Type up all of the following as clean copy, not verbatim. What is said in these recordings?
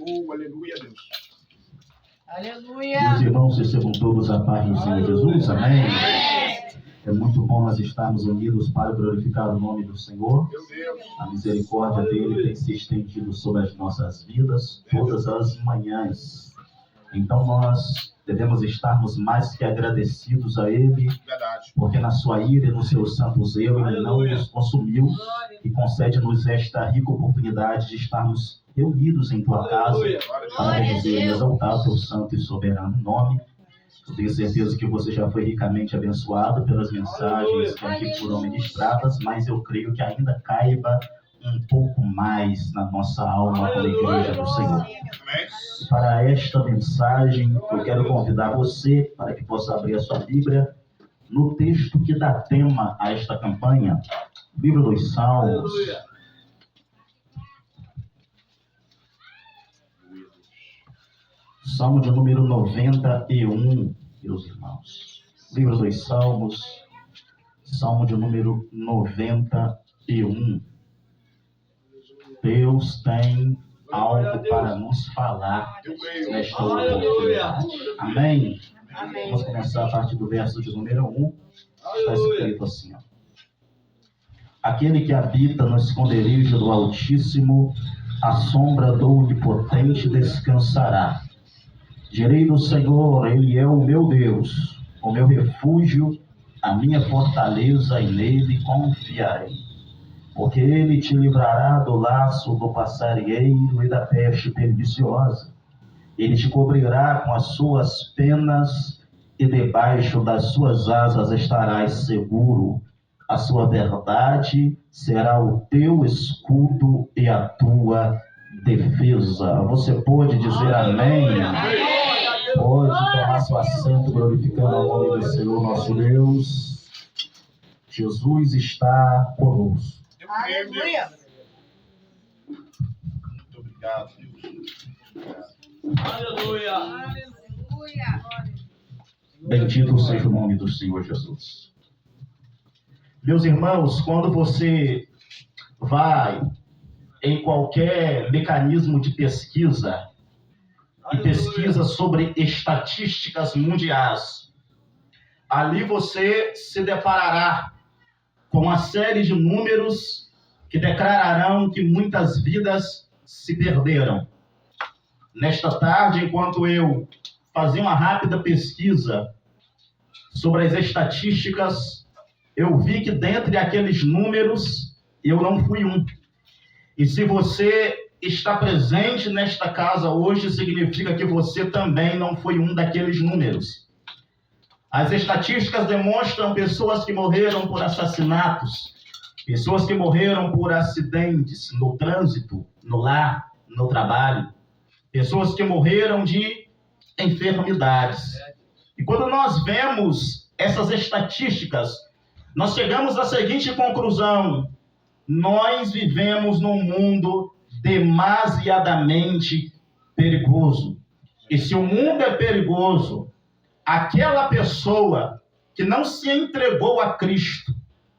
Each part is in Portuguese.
Aleluia, Deus. Aleluia. Meus irmãos, recebam todos a paz do Senhor Jesus. Amém. É muito bom nós estarmos unidos para glorificar o nome do Senhor. Meu Deus. A misericórdia dele tem se estendido sobre as nossas vidas todas as manhãs. Então nós devemos estarmos mais que agradecidos a ele, Verdade. porque na sua ira e no seu santo zelo ele não nos consumiu e concede-nos esta rica oportunidade de estarmos reunidos em tua casa para dizer e exaltar o teu santo e soberano nome. Eu tenho certeza que você já foi ricamente abençoado pelas mensagens que aqui foram ministradas, mas eu creio que ainda caiba um pouco mais na nossa alma como igreja do Senhor. Amém. E para esta mensagem, eu quero convidar você para que possa abrir a sua Bíblia no texto que dá tema a esta campanha, livro dos Salmos. Salmo de número 91, meus irmãos. Livro dos Salmos, Salmo de número 91. Deus tem algo para nos falar nesta oportunidade. Amém? Amém. Vamos começar a partir do verso de número 1. Está escrito assim, ó. Aquele que habita no esconderijo do Altíssimo, à sombra do Onipotente descansará. Direi do Senhor, Ele é o meu Deus, o meu refúgio, a minha fortaleza, e nele confiarei. Porque Ele te livrará do laço do passarinheiro e da peste perniciosa. Ele te cobrirá com as suas penas, e debaixo das suas asas estarás seguro. A sua verdade será o teu escudo e a tua defesa. Você pode dizer amém? Pode tomar seu assento, glorificando o nome do Senhor nosso Deus. Jesus está conosco. Aleluia. Muito obrigado, Deus. Aleluia. Aleluia. Bendito seja o nome do Senhor Jesus. Meus irmãos, quando você vai em qualquer mecanismo de pesquisa e pesquisa sobre estatísticas mundiais, ali você se deparará com uma série de números que declararão que muitas vidas se perderam. Nesta tarde, enquanto eu fazia uma rápida pesquisa sobre as estatísticas, eu vi que dentre aqueles números, eu não fui um. E se você está presente nesta casa hoje, significa que você também não foi um daqueles números. As estatísticas demonstram pessoas que morreram por assassinatos, pessoas que morreram por acidentes no trânsito, no lar, no trabalho, pessoas que morreram de enfermidades. E quando nós vemos essas estatísticas, nós chegamos à seguinte conclusão: nós vivemos num mundo demasiadamente perigoso. E se o mundo é perigoso, aquela pessoa que não se entregou a Cristo,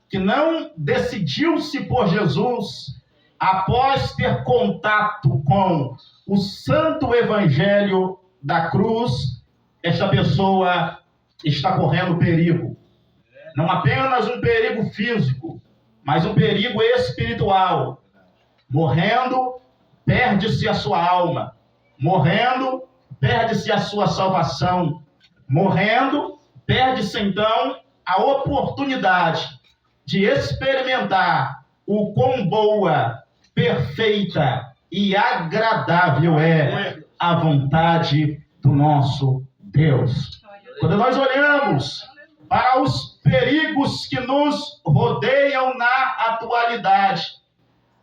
que não decidiu-se por Jesus, após ter contato com o santo evangelho da cruz, esta pessoa está correndo perigo. Não apenas um perigo físico, mas um perigo espiritual. Morrendo, perde-se a sua alma. Morrendo, perde-se a sua salvação. Morrendo, perde-se então a oportunidade de experimentar o quão boa, perfeita e agradável é a vontade do nosso Deus. Quando nós olhamos para os perigos que nos rodeiam na atualidade,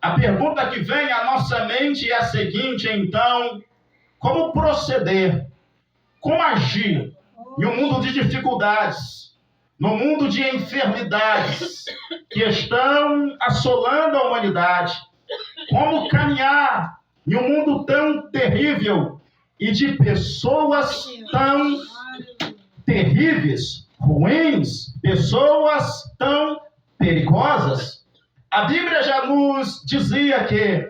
a pergunta que vem à nossa mente é a seguinte, então: como proceder? Como agir em um mundo de dificuldades, no mundo de enfermidades que estão assolando a humanidade? Como caminhar em um mundo tão terrível e de pessoas tão terríveis, ruins, pessoas tão perigosas? A Bíblia já nos dizia que,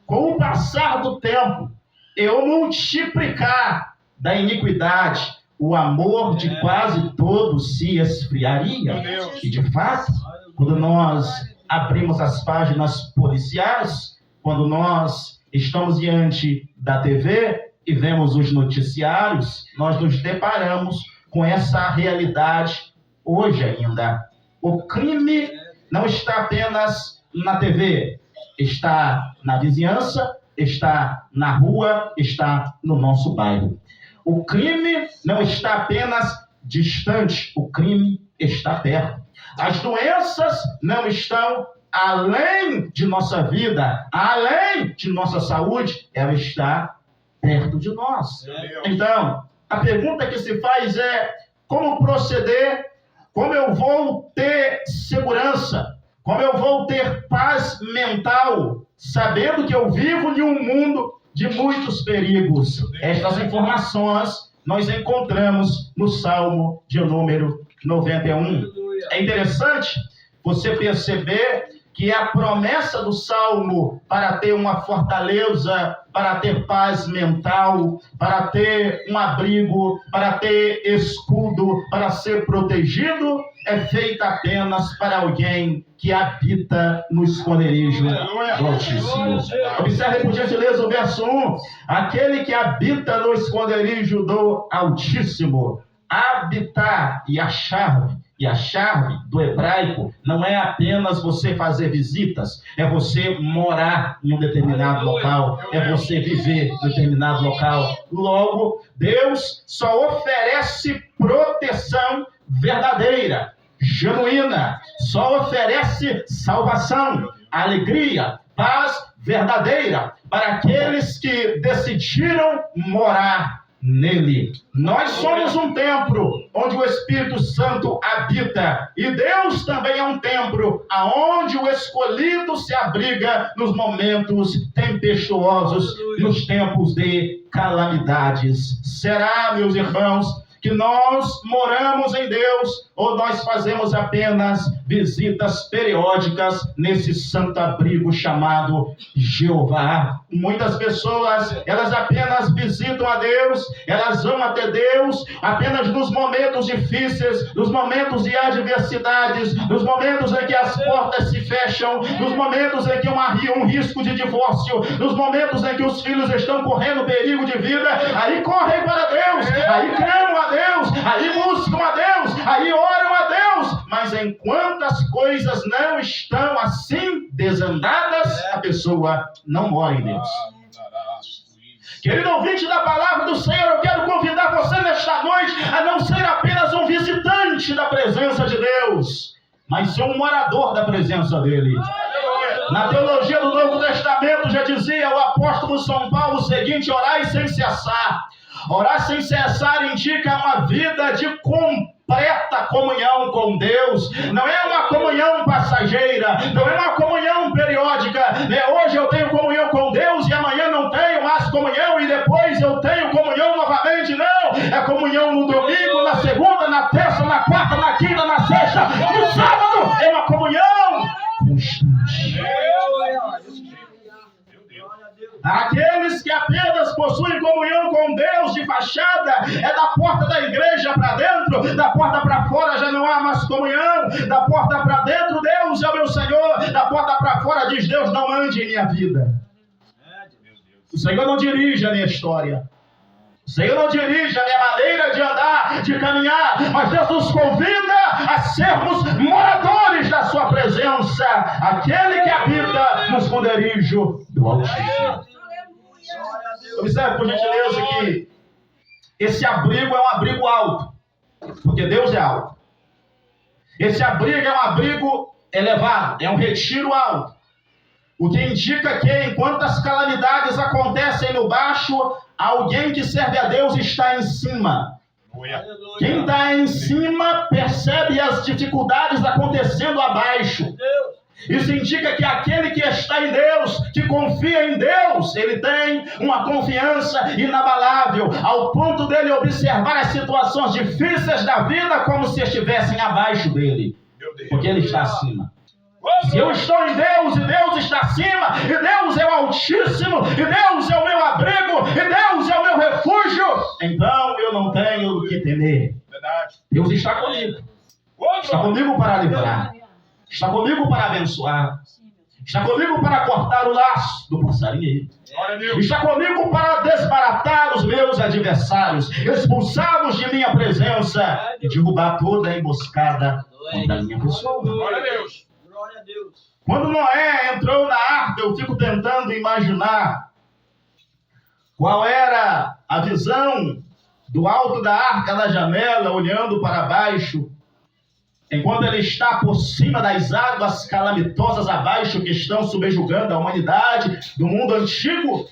com o passar do tempo, eu multiplicar da iniquidade, o amor de quase todos se esfriaria. Meu Deus. E de fato, quando nós abrimos as páginas policiais, quando nós estamos diante da TV e vemos os noticiários, nós nos deparamos com essa realidade hoje ainda. O crime não está apenas na TV, está na vizinhança, está na rua, está no nosso bairro. O crime não está apenas distante, o crime está perto. As doenças não estão além de nossa vida, além de nossa saúde, ela está perto de nós. Então, a pergunta que se faz é: como proceder? Como eu vou ter segurança? Como eu vou ter paz mental, sabendo que eu vivo em um mundo de muitos perigos? Estas informações nós encontramos no Salmo de número 91. É interessante você perceber que a promessa do Salmo para ter uma fortaleza, para ter paz mental, para ter um abrigo, para ter escudo, para ser protegido, é feita apenas para alguém que habita no esconderijo do Altíssimo. Observe, por gentileza, o verso 1. Aquele que habita no esconderijo do Altíssimo. Habitar e achar. E a chave do hebraico não é apenas você fazer visitas, é você morar em um determinado local, é você viver em um determinado local. Logo, Deus só oferece proteção verdadeira, genuína, só oferece salvação, alegria, paz verdadeira para aqueles que decidiram morar nele. Nós somos um templo onde o Espírito Santo habita, e Deus também é um templo aonde o escolhido se abriga nos momentos tempestuosos, nos tempos de calamidades. Será, meus irmãos, que nós moramos em Deus, ou nós fazemos apenas visitas periódicas nesse santo abrigo chamado Jeová? Muitas pessoas, elas apenas visitam a Deus, elas vão até Deus apenas nos momentos difíceis, nos momentos de adversidades, nos momentos em que as portas se fecham, nos momentos em que um risco de divórcio, nos momentos em que os filhos estão correndo perigo de vida, aí correm para Deus, aí clamam a Deus, aí buscam a Deus, aí oram a Deus. Mas enquanto as coisas não estão assim desandadas, a pessoa não mora em Deus. Querido ouvinte da palavra do Senhor, eu quero convidar você nesta noite a não ser apenas um visitante da presença de Deus, mas ser um morador da presença dele. Na teologia do Novo Testamento já dizia o apóstolo São Paulo o seguinte: orai sem cessar. Orar sem cessar indica uma vida de completa comunhão com Deus. Não é uma comunhão passageira, não é uma comunhão periódica. Hoje eu tenho comunhão com Deus e amanhã não tenho mais comunhão e depois eu tenho comunhão novamente. Não, é comunhão no domingo, na segunda, na terça, na quarta, na quinta, na sexta, no sábado. É uma comunhão constante. Aqueles que apenas possuem comunhão com Deus de fachada, é da porta da igreja para dentro, da porta para fora já não há mais comunhão, da porta para dentro Deus é o meu Senhor, da porta para fora diz Deus não ande em minha vida. O Senhor não dirige a minha história, o Senhor não dirige a minha maneira de andar, de caminhar, mas Deus nos convida a sermos moradores da sua presença, aquele que habita no esconderijo do Altíssimo. Observe, por gentileza, que esse abrigo é um abrigo alto, porque Deus é alto. Esse abrigo é um abrigo elevado, é um retiro alto, o que indica que enquanto as calamidades acontecem no baixo, alguém que serve a Deus está em cima. Quem está em cima percebe as dificuldades acontecendo abaixo. Isso indica que aquele que está em Deus, que confia em Deus, ele tem uma confiança inabalável, ao ponto dele observar as situações difíceis da vida como se estivessem abaixo dele, porque ele está acima. Se eu estou em Deus e Deus está acima, e Deus é o Altíssimo, e Deus é o meu abrigo, e vencer. Verdade. Deus está comigo. Está comigo para livrar. Está comigo para abençoar. Está comigo para cortar o laço do passarinho. Glória a Deus. Está comigo para desbaratar os meus adversários, expulsá-los de minha presença e derrubar toda a emboscada contra a minha pessoa. Glória a Deus. Glória a Deus. Quando Noé entrou na arca, eu fico tentando imaginar qual era a visão do alto da arca, da janela, olhando para baixo, enquanto ele está por cima das águas calamitosas abaixo que estão subjugando a humanidade do mundo antigo.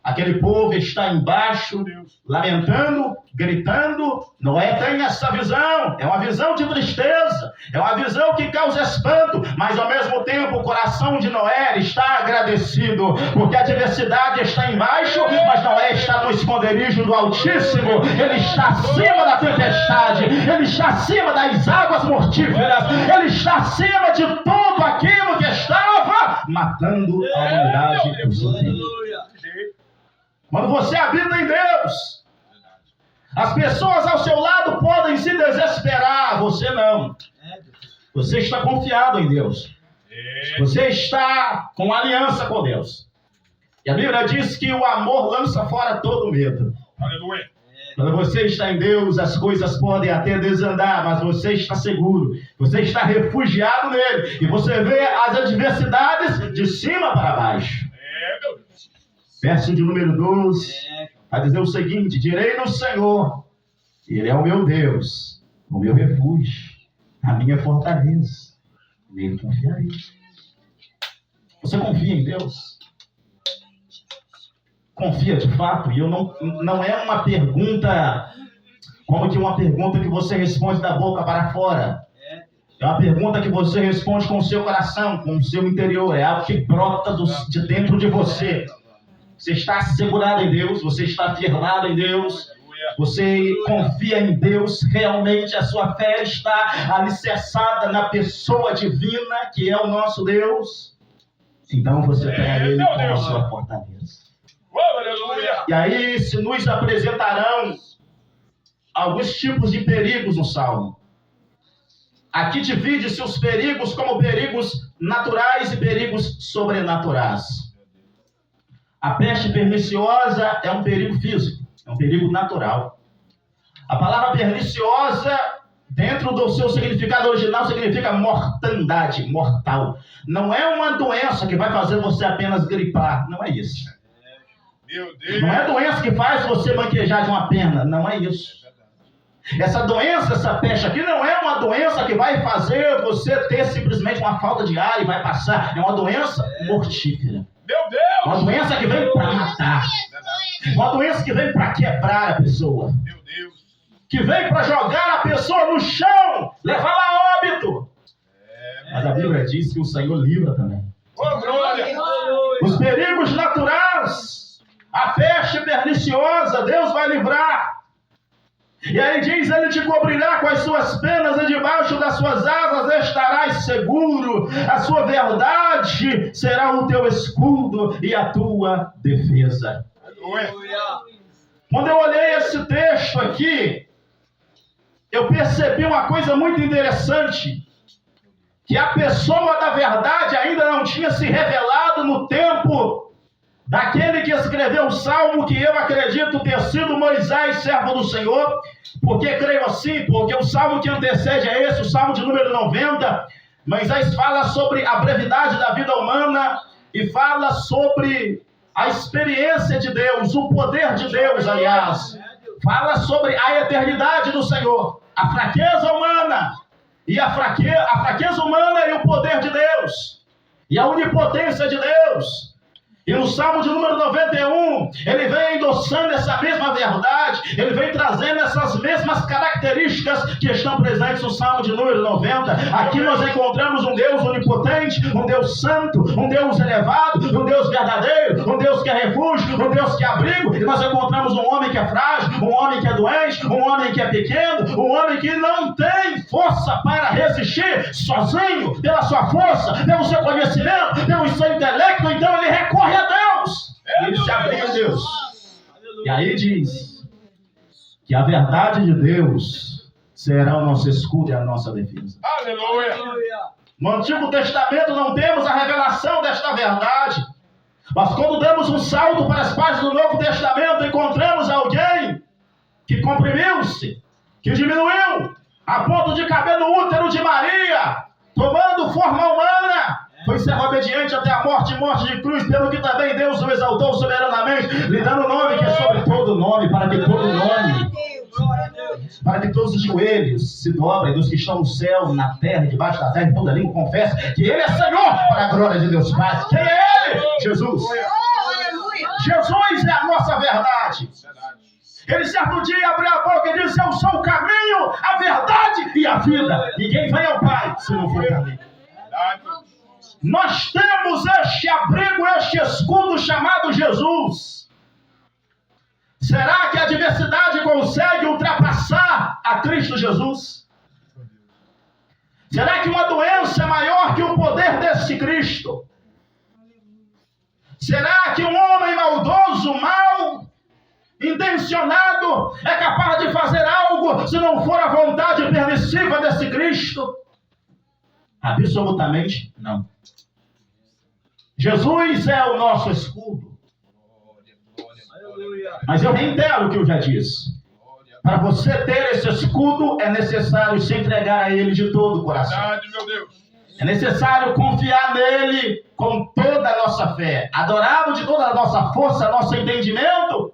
Aquele povo está embaixo, lamentando, gritando. Noé tem essa visão, é uma visão de tristeza, é uma visão que causa espanto, mas ao mesmo tempo o coração de Noé está agradecido, porque a adversidade está embaixo, mas Noé está no esconderijo do Altíssimo, ele está acima da tempestade, ele está acima das águas mortíferas, ele está acima de tudo aquilo que estava matando a humanidade do seu tempo. Aleluia. Quando você habita em Deus, as pessoas ao seu lado podem se desesperar, você não. Você está confiado em Deus. Você está com aliança com Deus. E a Bíblia diz que o amor lança fora todo medo. Aleluia. Quando você está em Deus, as coisas podem até desandar, mas você está seguro. Você está refugiado nele. E você vê as adversidades de cima para baixo. Meu Deus. Verso de número 12, vai dizer o seguinte: direi no Senhor, Ele é o meu Deus, o meu refúgio, a minha fortaleza, nele confiarei. Você confia em Deus? Confia de fato? E eu não é uma pergunta, como que uma pergunta que você responde da boca para fora. É uma pergunta que você responde com o seu coração, com o seu interior, é algo que brota de dentro de você. Você está assegurado em Deus, você está firmado em Deus, você confia em Deus, realmente a sua fé está alicerçada na pessoa divina, que é o nosso Deus. Então você tem a Ele como a sua fortaleza. Aleluia. E aí se nos apresentarão alguns tipos de perigos no Salmo. Aqui divide-se os perigos como perigos naturais e perigos sobrenaturais. A peste perniciosa é um perigo físico, é um perigo natural. A palavra perniciosa, dentro do seu significado original, significa mortandade, mortal. Não é uma doença que vai fazer você apenas gripar, não é isso. Meu Deus. Não é doença que faz você manquejar de uma perna, não é isso. Essa doença, essa peste aqui, não é uma doença que vai fazer você ter simplesmente uma falta de ar e vai passar. É uma doença mortífera. Meu Deus. Uma doença que vem para matar. Uma doença que vem para quebrar a pessoa. Meu Deus. Que vem para jogar a pessoa no chão, levá-la a óbito. Mas a Bíblia diz que o Senhor livra também. Ô, glória. Os perigos naturais, a peste perniciosa, Deus vai livrar. E aí diz, Ele te cobrirá com as suas penas e debaixo das suas asas estarás seguro. A sua verdade será o teu escudo e a tua defesa. Aleluia. Quando eu olhei esse texto aqui, eu percebi uma coisa muito interessante. Que a pessoa da verdade ainda não tinha se revelado no tempo daquele que escreveu o Salmo, que eu acredito ter sido Moisés, servo do Senhor. Porque creio assim, porque o Salmo que antecede a esse, o Salmo de número 90, Moisés fala sobre a brevidade da vida humana e fala sobre a experiência de Deus, o poder de Deus, aliás. Fala sobre a eternidade do Senhor, a fraqueza humana, e a fraqueza humana e o poder de Deus, e a onipotência de Deus. E no Salmo de número 91, ele vem endossando essa mesma verdade, ele vem trazendo essas mesmas características que estão presentes no Salmo de número 90. Aqui nós encontramos um Deus onipotente, um Deus santo, um Deus elevado, um Deus verdadeiro, um Deus que é refúgio, um Deus que é abrigo. E nós encontramos um homem que é frágil, um homem que é doente, um homem que é pequeno, um homem que não tem força para resistir sozinho, pela sua força, pelo seu conhecimento, pelo seu intelecto. Então ele recorre a Deus, e ele se abriga a Deus. E aí diz: que a verdade de Deus será o nosso escudo e a nossa defesa. Aleluia. Aleluia. No Antigo Testamento não temos a revelação desta verdade. Mas quando damos um salto para as páginas do Novo Testamento, encontramos alguém que comprimiu-se, que diminuiu, a ponto de caber no útero de Maria, tomando forma humana. Foi ser obediente até a morte de cruz, pelo que também Deus o exaltou soberanamente, lhe dando o nome que é sobre todo nome, para que todo nome, para que todos os joelhos se dobrem, dos que estão no céu, na terra, debaixo da terra, e toda língua confesse que Ele é Senhor, para a glória de Deus Pai. Quem é Ele? Jesus. Jesus é a nossa verdade. Ele certo dia abriu a boca e disse: eu sou o caminho, a verdade e a vida. Ninguém vem ao Pai se não for o caminho. Nós temos este abrigo, este escudo chamado Jesus. Será que a adversidade consegue ultrapassar a Cristo Jesus? Será que uma doença é maior que o poder desse Cristo? Será que um homem maldoso, mal intencionado, é capaz de fazer algo se não for a vontade permissiva desse Cristo? Absolutamente não. Jesus é o nosso escudo. Mas eu reitero o que eu já disse. Para você ter esse escudo, é necessário se entregar a Ele de todo o coração. Verdade, meu Deus. É necessário confiar nele com toda a nossa fé, adorá-lo de toda a nossa força, nosso entendimento,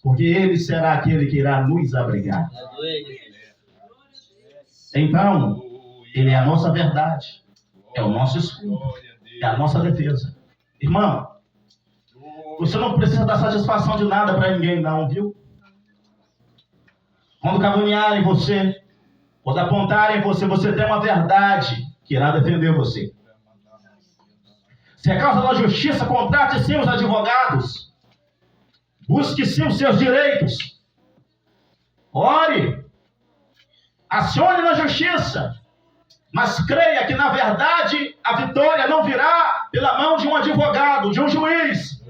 porque Ele será aquele que irá nos abrigar. Então, Ele é a nossa verdade, é o nosso escudo, é a nossa defesa. Irmão, você não precisa dar satisfação de nada para ninguém não, viu? Quando caluniarem você, quando apontarem você, você tem uma verdade que irá defender você. Se é causa da justiça, contrate sim os advogados. Busque sim os seus direitos. Ore. Acione na justiça. Mas creia que, na verdade, a vitória não virá pela mão de um advogado, de um juiz,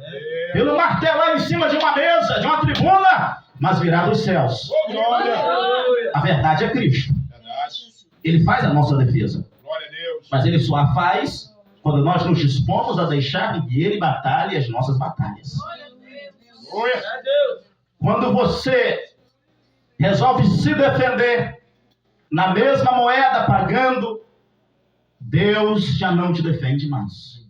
pelo martelar em cima de uma mesa, de uma tribuna, mas virá dos céus. Oh, glória. A verdade é Cristo. Verdade. Ele faz a nossa defesa. Glória a Deus. Mas Ele só a faz quando nós nos dispomos a deixar que Ele batalhe as nossas batalhas. Glória. Quando você resolve se defender na mesma moeda pagando, Deus já não te defende mais.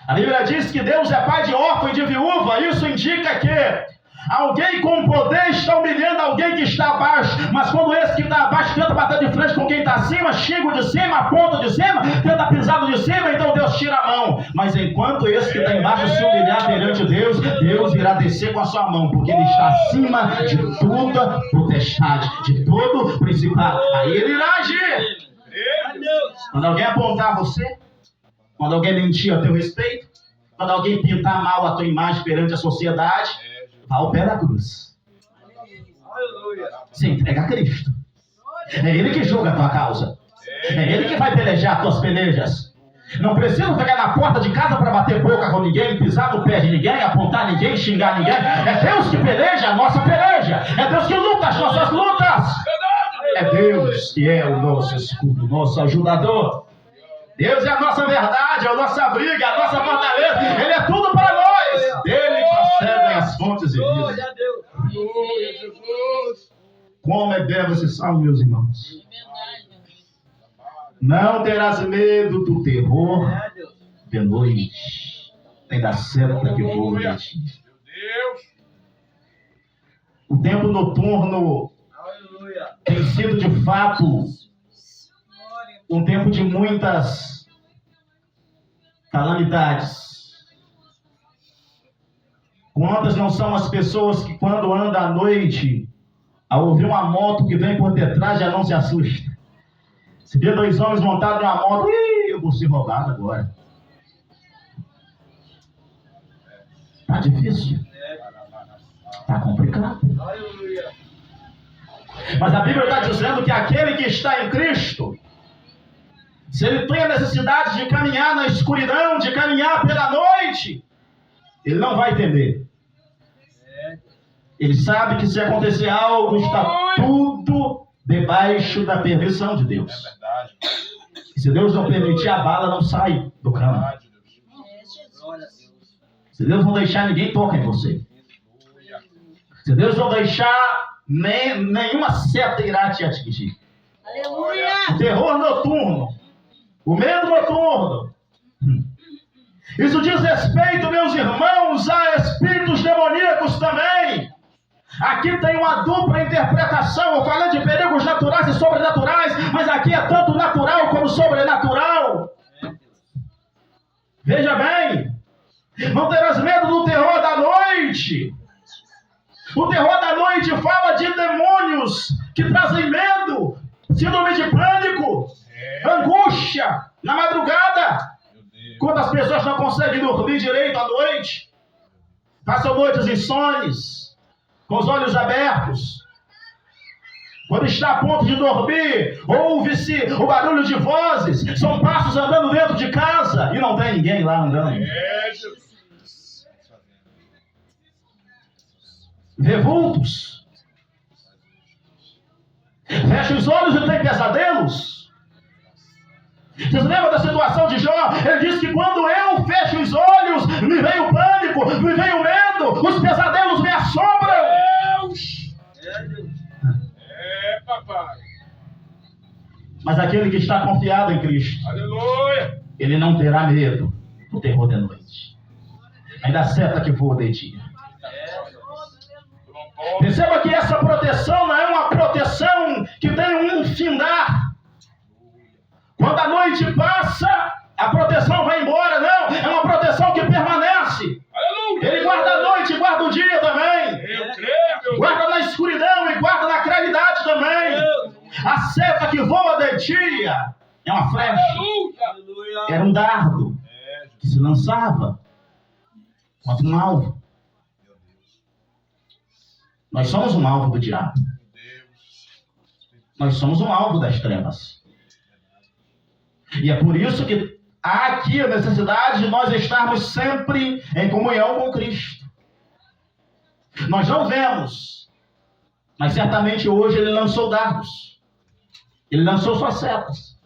A Bíblia diz que Deus é pai de órfão e de viúva. Isso indica que alguém com poder está humilhando alguém que está abaixo. Mas quando esse que está abaixo tenta bater de frente com quem está acima, xinga o de cima, aponta o de cima, tenta pisar o de cima, então Deus tira a mão. Mas enquanto esse que está embaixo se humilhar perante Deus, Deus irá descer com a sua mão, porque Ele está acima de toda potestade, de todo principado. Aí Ele irá agir. Quando alguém apontar você, quando alguém mentir a teu respeito, quando alguém pintar mal a tua imagem perante a sociedade, vá ao pé da cruz. Se entrega a Cristo. É Ele que julga a tua causa. É Ele que vai pelejar as tuas pelejas. Não precisa pegar na porta de casa para bater boca com ninguém, pisar no pé de ninguém, apontar ninguém, xingar ninguém. É Deus que peleja a nossa peleja. É Deus que luta as nossas lutas. É Deus que é o nosso escudo, nosso ajudador. Deus é a nossa verdade, é a nossa briga, a nossa fortaleza. Ele é tudo para nós. Dele procedem as fontes de vida. Glória, Jesus. Como é belo esse salmo, meus irmãos. Não terás medo do terror de noite, nem da seta que voa de ti. Meu Deus. O tempo noturno tem sido de fato um tempo de muitas calamidades. Quantas não são as pessoas que, quando andam à noite, ao ouvir uma moto que vem por detrás, já não se assusta? Se vê dois homens montados numa moto, eu vou ser roubado agora. Tá difícil. Tá complicado. Mas a Bíblia está dizendo que aquele que está em Cristo, se ele tem a necessidade de caminhar na escuridão, de caminhar pela noite, ele não vai temer. Ele sabe que se acontecer algo, está tudo debaixo da permissão de É Deus. verdade. E se Deus não permitir, a bala não sai do cano. Verdade, Deus. Glória a Deus. Se Deus não deixar, ninguém toca em você. Aleluia. Se Deus não deixar, nenhuma seta irá te atingir. Aleluia. O terror noturno, o medo noturno. Isso diz respeito, meus irmãos, a espíritos demoníacos também. Aqui tem uma dupla interpretação. Eu falei de perigos naturais e sobrenaturais, mas aqui é tanto natural como sobrenatural. Veja bem, não terás medo do terror da noite. O terror da noite fala de demônios que trazem medo, síndrome de pânico, angústia na madrugada. Meu Deus. Quando as pessoas não conseguem dormir direito à noite, passam noites insones, com os olhos abertos. Quando está a ponto de dormir, ouve-se o barulho de vozes, são passos andando dentro de casa e não tem ninguém lá andando. É, Jesus. Vê vultos. Fecha os olhos e tem pesadelos. Vocês lembram da situação de Jó? Ele disse que quando eu fecho os olhos, me vem o pânico, me vem o medo, os pesadelos me assombram. Deus. É, Deus. É, papai. Mas aquele que está confiado em Cristo, Aleluia. ele não terá medo do terror da noite. Ainda seta que voa de dia. Tu não pode. Perceba que essa proteção não é uma proteção que tem um findar. Quando a noite passa, a proteção vai embora. Não, é uma proteção que permanece. Aleluia. Ele guarda a noite e guarda o dia também. Eu creio, meu Guarda na escuridão e guarda na claridade também. A seta que voa de dia é uma flecha. Aleluia. Aleluia. Era um dardo É, que se lançava contra um alvo. meu Deus. Nós somos um alvo do diabo. Meu Deus. Nós somos um alvo das trevas. E é por isso que há aqui a necessidade de nós estarmos sempre em comunhão com Cristo. Nós não vemos, mas certamente hoje ele lançou dardos. Ele lançou suas setas.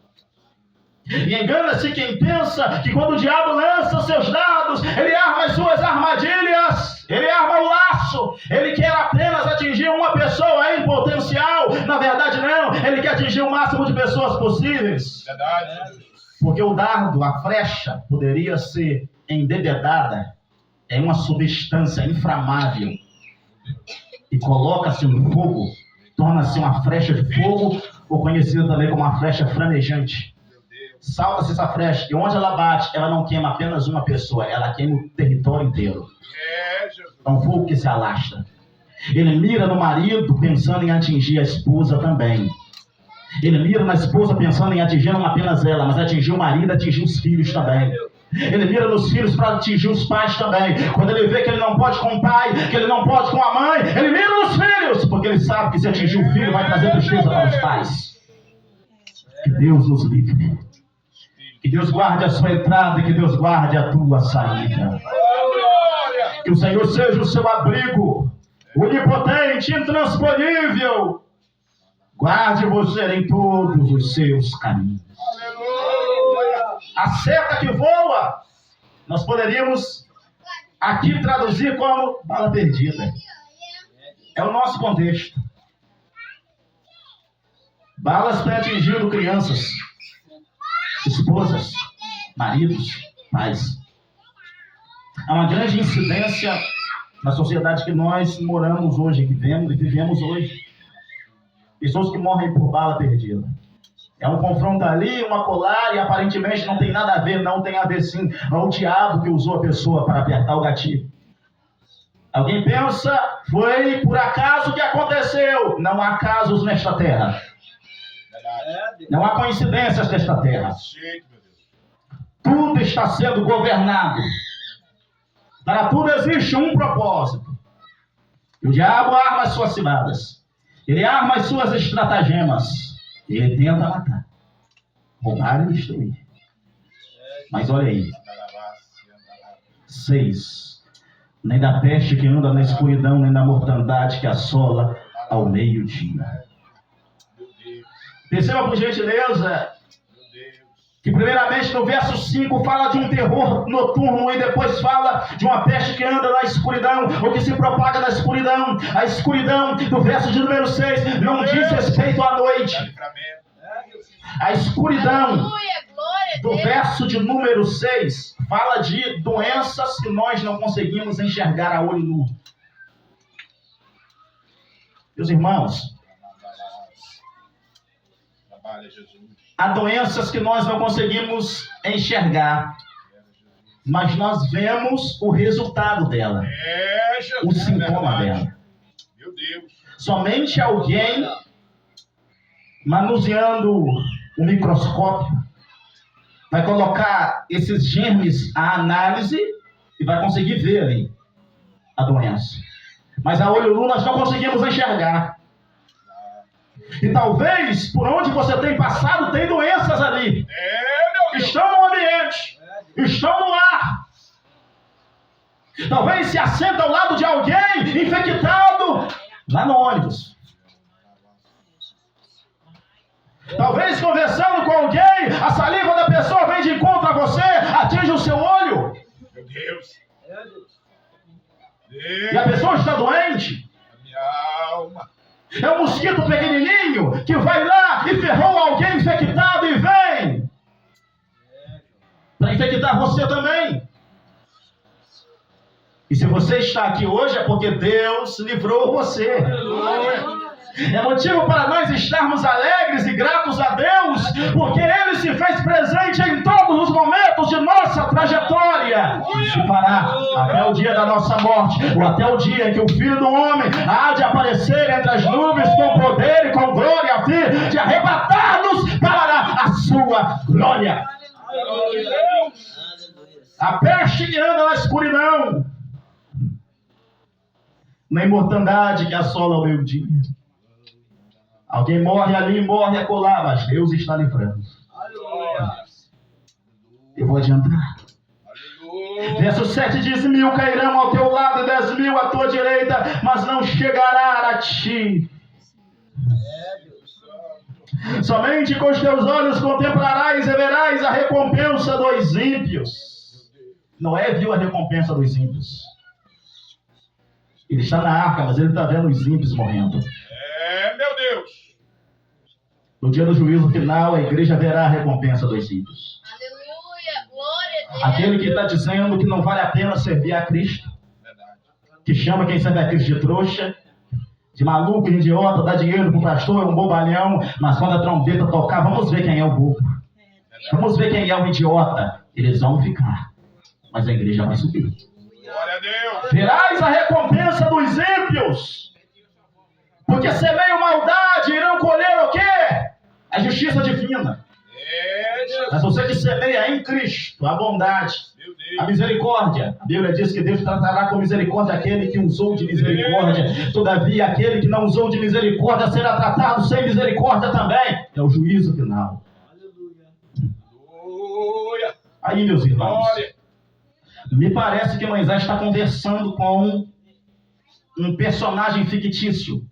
E engana-se quem pensa que quando o diabo lança seus dardos, ele arma as suas armadilhas, ele arma o laço, ele quer apenas atingir uma pessoa em potencial. Na verdade não, ele quer atingir o máximo de pessoas possíveis. Verdade, Deus. Porque o dardo, a flecha, poderia ser embebedada em uma substância inflamável e coloca-se no fogo, torna-se uma flecha de fogo, ou conhecida também como uma flecha flamejante. Meu Deus. Salta-se essa flecha e onde ela bate, ela não queima apenas uma pessoa, ela queima o território inteiro. É, Jesus. É um fogo que se alastra. Ele mira no marido pensando em atingir a esposa também. Ele mira na esposa pensando em atingir não apenas ela, mas atingir o marido, atingir os filhos também. Ele mira nos filhos para atingir os pais também. Quando ele vê que ele não pode com o pai, que ele não pode com a mãe, ele mira nos filhos, porque ele sabe que se atingir o filho vai trazer tristeza para os pais. Que Deus nos livre. Que Deus guarde a sua entrada e que Deus guarde a tua saída. Glória. Que o Senhor seja o seu abrigo, onipotente, intransponível. Guarde você em todos os seus caminhos. Aleluia. A seta que voa, nós poderíamos aqui traduzir como bala perdida. É o nosso contexto. Balas têm atingido crianças, esposas, maridos, pais. Há uma grande incidência na sociedade que nós moramos hoje, que vivemos hoje. Pessoas que morrem por bala perdida. É um confronto ali, uma colar, e aparentemente não tem nada a ver, não tem a ver sim. É o diabo que usou a pessoa para apertar o gatilho. Alguém pensa, foi por acaso que aconteceu. Não há casos nesta terra. Verdade. Não há coincidências nesta terra. Jeito, meu Deus. Tudo está sendo governado. Para tudo existe um propósito. E o diabo arma as suas ciladas. Ele arma as suas estratagemas. Ele tenta matar, roubar e destruir. Mas olha aí. 6. nem da peste que anda na escuridão, nem da mortandade que assola ao meio-dia. Meu Deus. Perceba, por gentileza, Meu Deus. que primeiramente no verso 5 fala de um terror noturno e depois fala de uma peste que anda na escuridão, ou que se propaga na escuridão. A escuridão do verso de número 6 não diz respeito à noite. Livramento. A escuridão Aleluia, glória a do Deus. verso de número 6 fala de doenças que nós não conseguimos enxergar a olho nu. Meus irmãos, Trabalha, Jesus. há doenças que nós não conseguimos enxergar, mas nós vemos o resultado dela, É, Jesus. o sintoma verdade. dela. Meu Deus. Somente alguém manuseando o microscópio vai colocar esses germes à análise e vai conseguir ver ali a doença. Mas a olho nu nós não conseguimos enxergar. E talvez por onde você tem passado tem doenças ali. É, meu Deus. Estão no ambiente, estão no ar. Talvez se assenta ao lado de alguém infectado lá no ônibus. Talvez conversando com alguém, a saliva da pessoa vem de encontro a você, atinge o seu olho, Meu Deus. e a pessoa está doente. Minha alma. É um mosquito pequenininho que vai lá e ferrou alguém infectado e vem para infectar você também. E se você está aqui hoje é porque Deus livrou você. Aleluia. É motivo para nós estarmos alegres e gratos a Deus, porque Ele se fez presente em todos os momentos de nossa trajetória. Se parar até o dia da nossa morte, ou até o dia que o Filho do Homem há de aparecer entre as nuvens com poder e com glória, a fim de arrebatar-nos para a sua glória. A peste que anda na escuridão, na imortandade que assola o meio-dia. Alguém morre ali, morre acolá, mas Deus está livrando. Eu vou adiantar. Aleluia. Verso 7 diz: 1.000 cairão ao teu lado e 10.000 à tua direita, mas não chegará a ti. Somente com os teus olhos contemplarás e verás a recompensa dos ímpios. Noé viu a recompensa dos ímpios. Ele está na arca, mas ele está vendo os ímpios morrendo. É, meu Deus. No dia do juízo final, a igreja verá a recompensa dos ímpios. Aleluia, glória a Deus. Aquele que está dizendo que não vale a pena servir a Cristo, Verdade. que chama quem serve a Cristo de trouxa, de maluco, de idiota, dá dinheiro pro pastor, é um bobalhão, mas quando a trombeta tocar, vamos ver quem é o bobo. Vamos ver quem é o idiota. Eles vão ficar, mas a igreja vai subir. Glória a Deus. Verás a recompensa dos ímpios, porque semeiam maldade, irão colher o quê? A justiça divina. É, Jesus. Mas você que semeia em Cristo a bondade, Meu a Deus. misericórdia. A Bíblia diz que Deus tratará com misericórdia aquele que usou de misericórdia. Todavia, aquele que não usou de misericórdia será tratado sem misericórdia também. É o juízo final. Aleluia. Aí, meus irmãos, Glória. me parece que Moisés está conversando com um personagem fictício.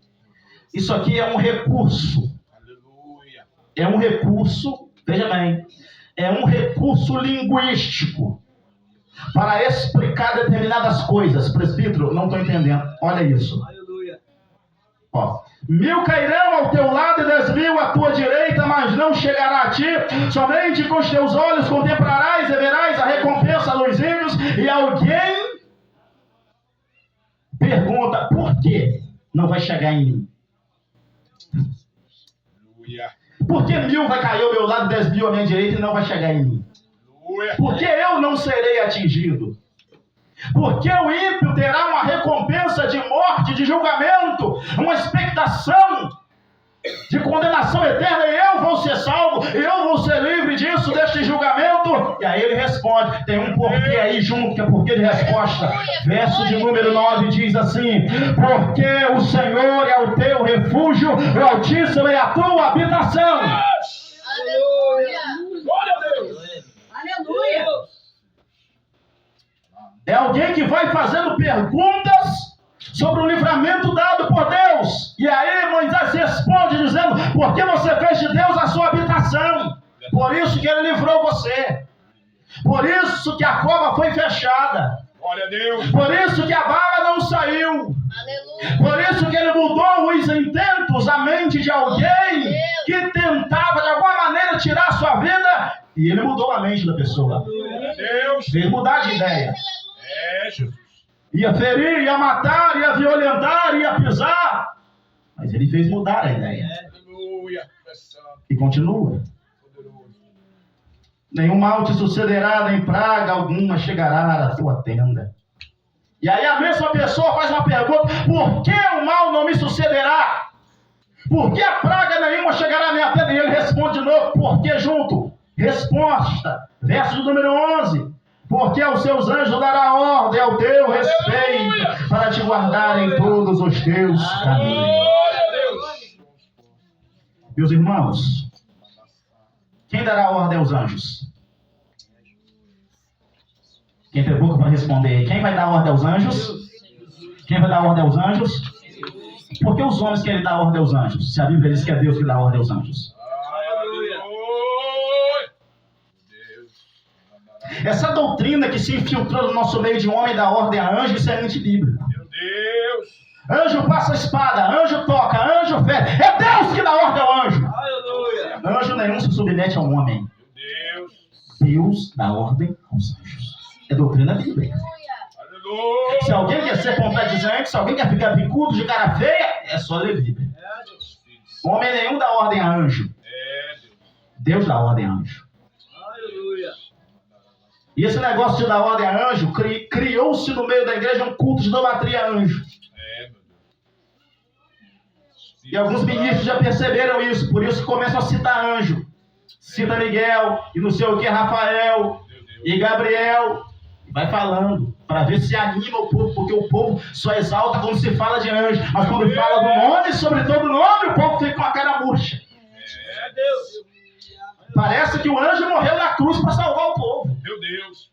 Isso aqui é um recurso. Aleluia. É um recurso, veja bem, é um recurso linguístico para explicar determinadas coisas. Presbítero, não estou entendendo. Olha isso. Ó, 1.000 cairão ao teu lado e 10.000 à tua direita, mas não chegará a ti. Somente com os teus olhos contemplarás e verás a recompensa dos ímpios. E alguém pergunta: por que não vai chegar em mim? Aleluia. Por que 1.000 vai cair ao meu lado e 10.000 à minha direita e não vai chegar em mim? Aleluia. Por que eu não serei atingido? Porque o ímpio terá uma recompensa de morte, de julgamento, uma expectação de condenação eterna, e eu vou ser salvo, eu vou ser livre disso, deste julgamento. E aí ele responde, tem um porquê aí junto, que é porquê de resposta. Verso de número 9 diz assim: porque o Senhor é o teu refúgio, o Altíssimo é a tua habitação. Aleluia. Glória a Deus. Aleluia. É alguém que vai fazendo perguntas sobre o livramento dado por Deus. E aí Moisés responde dizendo: porque você fez de Deus a sua habitação. Por isso que ele livrou você. Por isso que a cova foi fechada. Glória a Deus. Por isso que a bala não saiu. Aleluia. Por isso que ele mudou os intentos, a mente de alguém que tentava de alguma maneira tirar a sua vida. E ele mudou a mente da pessoa. Glória a Deus. Fez mudar de ideia. É, Jesus. Ia ferir, ia matar, ia violentar, ia pisar. Mas ele fez mudar a ideia. Aleluia. E continua. Poderoso. Nenhum mal te sucederá, nem praga alguma chegará à tua tenda. E aí a mesma pessoa faz uma pergunta: por que o mal não me sucederá? Por que a praga nenhuma chegará à minha tenda? E ele responde de novo: por que junto? Resposta, verso de número 11. Porque aos seus anjos dará ordem ao teu respeito, para te guardar em todos os teus caminhos. Glória a Deus. Meus irmãos, quem dará ordem aos anjos? Quem tem boca para responder? Quem vai dar ordem aos anjos? Quem vai dar ordem aos anjos? Por que os homens querem dar ordem aos anjos? Se a Bíblia diz que é Deus que dá ordem aos anjos. Aleluia. Essa doutrina que se infiltrou no nosso meio de homem da ordem a anjo, isso é antibíblico. Meu Deus. Anjo passa a espada, anjo toca, anjo fere. É Deus que dá ordem ao anjo. Aleluia. Anjo nenhum se submete ao homem. Meu Deus. Deus dá ordem aos anjos. É doutrina bíblica. Aleluia. Se alguém quer ser contradizente, se alguém quer ficar bicudo de cara feia, é só ler Bíblia. Homem nenhum dá ordem a anjo. É, Deus. Deus dá ordem a anjo. Aleluia. E esse negócio de dar ordem a anjo, criou-se no meio da igreja um culto de idolatria a anjo. É, meu Deus. E alguns ministros já perceberam isso, por isso começam a citar anjo. Cita Miguel, e não sei o que, Rafael, e Gabriel. E vai falando, para ver se anima o povo, porque o povo só exalta quando se fala de anjo. Mas quando fala do nome, sobre todo nome, o povo fica com a cara murcha. É, Deus. Parece que o anjo morreu na cruz para salvar o povo. Meu Deus.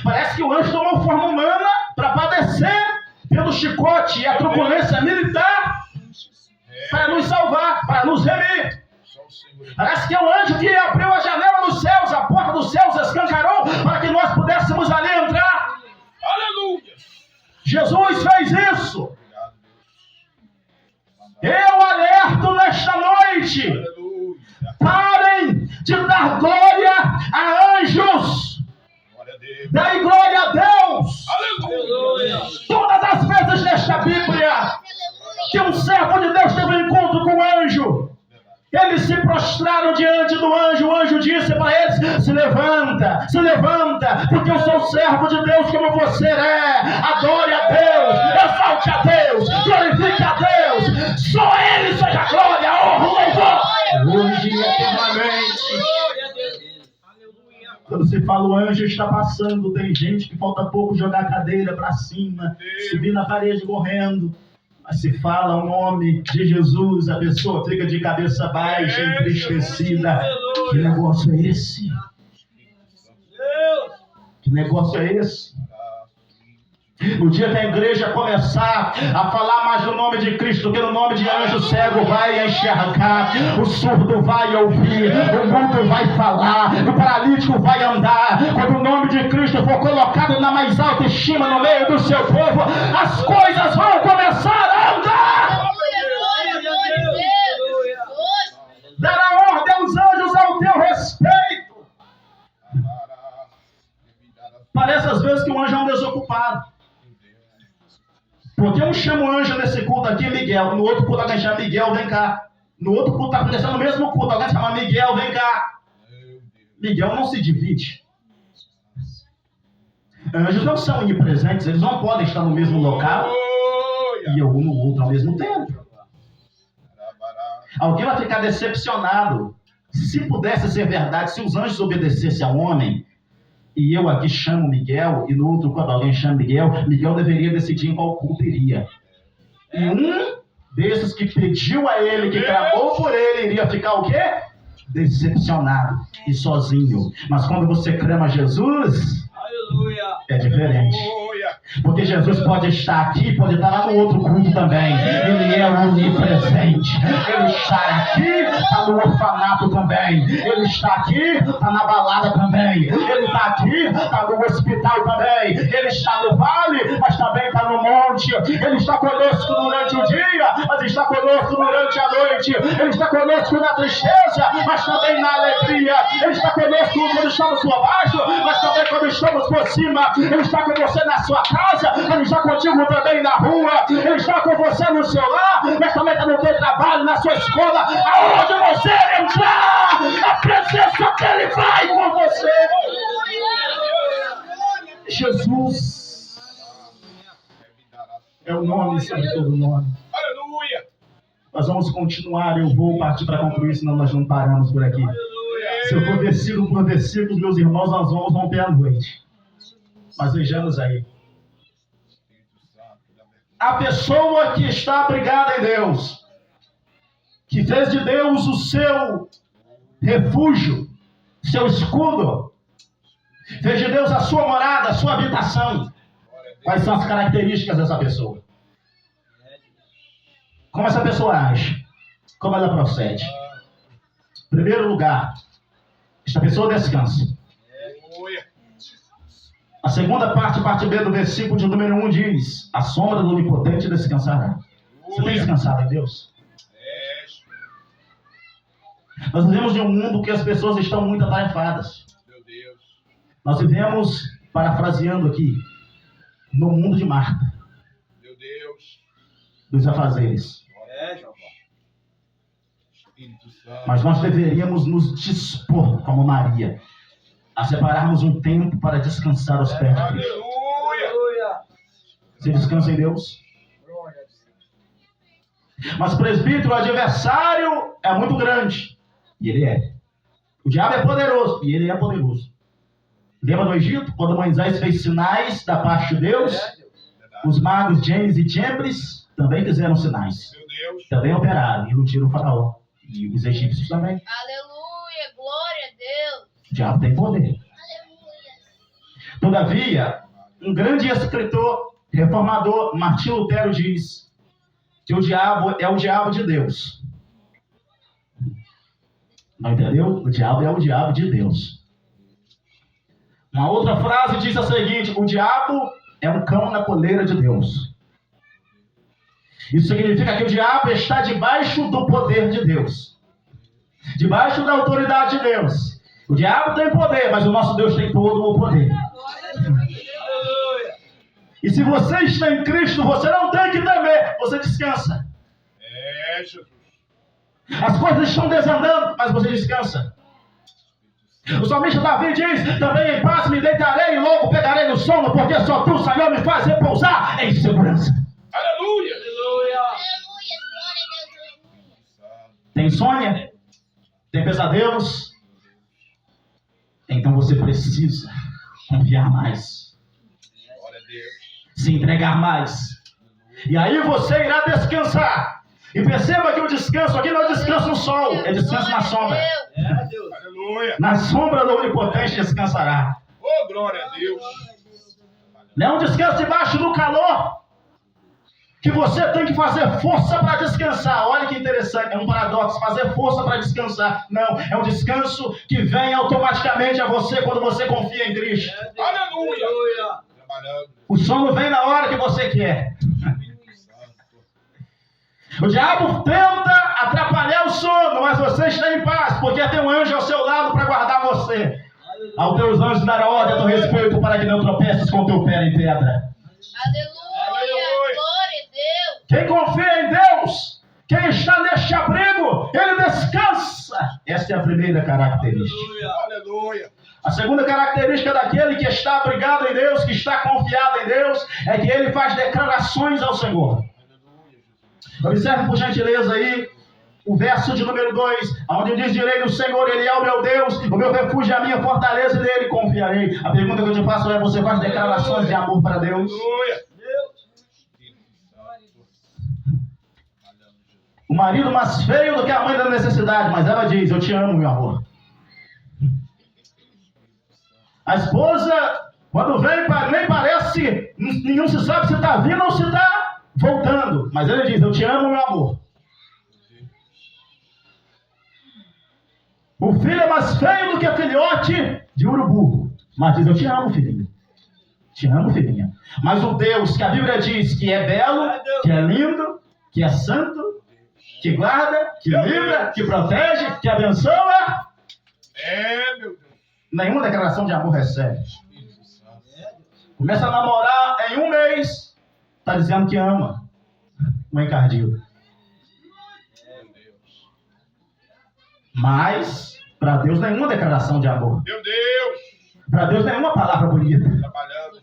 Parece que o anjo tomou forma humana para padecer pelo chicote e a truculência militar para nos salvar, para nos remir. Só o Senhor. Parece que é o anjo que abriu a janela dos céus, a porta dos céus escancarou para que nós pudéssemos ali entrar. Aleluia. Jesus fez isso. Obrigado, Deus. Eu alerto nesta noite: Aleluia. parem de dar glória a anjos. Glória a Deus. Dai glória a Deus. Aleluia. Todas as vezes nesta Bíblia que um servo de Deus teve um encontro com um anjo, eles se prostraram diante do anjo. O anjo disse para eles: se levanta, porque eu sou servo de Deus como você é. Adore a Deus, exalte a Deus, glorifique a Deus. Só Ele seja glória, honra, louvor, hoje e eternamente. Glória a Deus. Aleluia. Quando se fala o anjo está passando, tem gente que falta pouco jogar a cadeira para cima, subir na parede correndo. Mas se fala o nome de Jesus, a pessoa fica de cabeça baixa, entristecida. Que negócio é esse? Deus. Que negócio é esse? No dia que a igreja começar a falar mais no nome de Cristo do que no nome de anjo, o cego vai enxergar, o surdo vai ouvir, o mudo vai falar, o paralítico vai andar. Quando o nome de Cristo for colocado na mais alta estima no meio do seu povo, as coisas vão começar a andar. Aleluia, glória a Deus. Hoje. Dará ordem aos anjos ao teu respeito. Parece às vezes que o anjo é um desocupado. Porque um chama o anjo nesse culto aqui, Miguel. No outro culto alguém chama Miguel, vem cá. No outro culto está acontecendo no mesmo culto, alguém chama Miguel, vem cá. Miguel não se divide. Anjos não são onipresentes, eles não podem estar no mesmo local e um no outro ao mesmo tempo. Alguém vai ficar decepcionado. Se pudesse ser verdade, se os anjos obedecessem ao homem, e eu aqui chamo Miguel, e no outro, quando alguém chama Miguel, Miguel deveria decidir em qual culto iria. E um desses que pediu a ele, que clamou por ele, iria ficar o quê? Decepcionado e sozinho. Mas quando você clama Jesus, Aleluia. é diferente. Porque Jesus pode estar aqui, pode estar lá no outro culto também. Ele é onipresente. Ele está aqui, está no orfanato também. Ele está aqui, está na balada também. Ele está aqui, está no hospital também. Ele está no vale, mas também está no monte. Ele está conosco durante o dia, mas está conosco durante a noite. Ele está conosco na tristeza, mas também na alegria. Ele está conosco quando estamos por baixo, mas também quando estamos por cima. Ele está com você na sua casa, ele está contigo também na rua. Ele está com você no seu lar, mas também está no teu trabalho, na sua escola. Aonde você entrar, a presença dele vai com você. Jesus é o nome sobre todo nome. Aleluia. Nós vamos continuar, eu vou partir para concluir, senão nós não paramos por aqui. Se eu for versículo por versículo, meus irmãos, nós vamos romper a noite. Mas vejamos aí. A pessoa que está abrigada em Deus, que fez de Deus o seu refúgio, seu escudo, fez de Deus a sua morada, a sua habitação. Quais são as características dessa pessoa? Como essa pessoa age? Como ela procede? Em primeiro lugar, esta pessoa descansa. A segunda parte B do versículo de número 1 diz: a sombra do Onipotente descansará. Você tem descansado em Deus? Nós vivemos em um mundo que as pessoas estão muito atarefadas. Nós vivemos, parafraseando aqui, no mundo de Marta. Dos afazeres. Mas nós deveríamos nos dispor, como Maria, a separarmos um tempo para descansar aos pés de Cristo. Você descansa em Deus? Mas presbítero, o adversário é muito grande. E ele é. O diabo é poderoso. E ele é poderoso. Lembra do Egito? Quando Moisés fez sinais da parte de Deus, os magos James e Jambres também fizeram sinais. Também operaram, iludiram o faraó. E os egípcios também. Aleluia, glória a Deus. O diabo tem poder. Aleluia. Todavia, um grande escritor reformador, Martinho Lutero, diz que o diabo é o diabo de Deus. Não entendeu? O diabo é o diabo de Deus. Uma outra frase diz a seguinte: o diabo é um cão na coleira de Deus. Isso significa que o diabo está debaixo do poder de Deus, debaixo da autoridade de Deus. O diabo tem poder, mas o nosso Deus tem todo o poder. E se você está em Cristo, você não tem que temer, você descansa. As coisas estão desandando, mas você descansa. O salmista Davi diz: também em paz me deitarei e logo pegarei no sono, porque só tu, Senhor, me faz repousar em segurança. Aleluia. Aleluia, glória a Deus. Tem insônia? Tem pesadelos? Então você precisa confiar mais, se entregar mais, e aí você irá descansar. E perceba que o descanso aqui não é descanso no sol, é descanso na sombra. Aleluia. Na sombra do Onipotente descansará. Oh, glória a Deus. Não é um descanso debaixo do calor, que você tem que fazer força para descansar. Olha que interessante, é um paradoxo, fazer força para descansar. Não, é um descanso que vem automaticamente a você quando você confia em Cristo. Aleluia. O sono vem na hora que você quer. O diabo tenta atrapalhar o sono, mas você está em paz, porque tem um anjo ao seu lado para guardar você. Aos teus anjos dará ordem a teu respeito, para que não tropeces com o teu pé em pedra. Aleluia, glória a Deus. Quem confia em Deus, quem está neste abrigo, ele descansa. Esta é a primeira característica. Aleluia. A segunda característica daquele que está abrigado em Deus, que está confiado em Deus, é que ele faz declarações ao Senhor. Observe por gentileza aí o verso de número 2, onde diz: direi do Senhor, Ele é o meu Deus, o meu refúgio é a minha fortaleza, e nele confiarei. A pergunta que eu te faço é: você faz declarações de amor para Deus? Aleluia. O marido mais feio do que a mãe da necessidade, mas ela diz: eu te amo, meu amor. A esposa Quando vem, nem parece, não se sabe se está vindo ou se está voltando. Mas ele diz, eu te amo, meu amor. O filho é mais feio do que filhote de urubu. Mas diz, eu te amo, filhinho. Te amo, filhinha. Mas o Deus que a Bíblia diz que é belo, que é lindo, que é santo, que guarda, que livra, que protege, que abençoa, meu Deus. nenhuma declaração de amor recebe. Começa a namorar em um mês, está dizendo que ama. Um encardido. Mas, para Deus, nenhuma declaração de amor. Meu Deus. Para Deus, nenhuma palavra bonita. Trabalhando.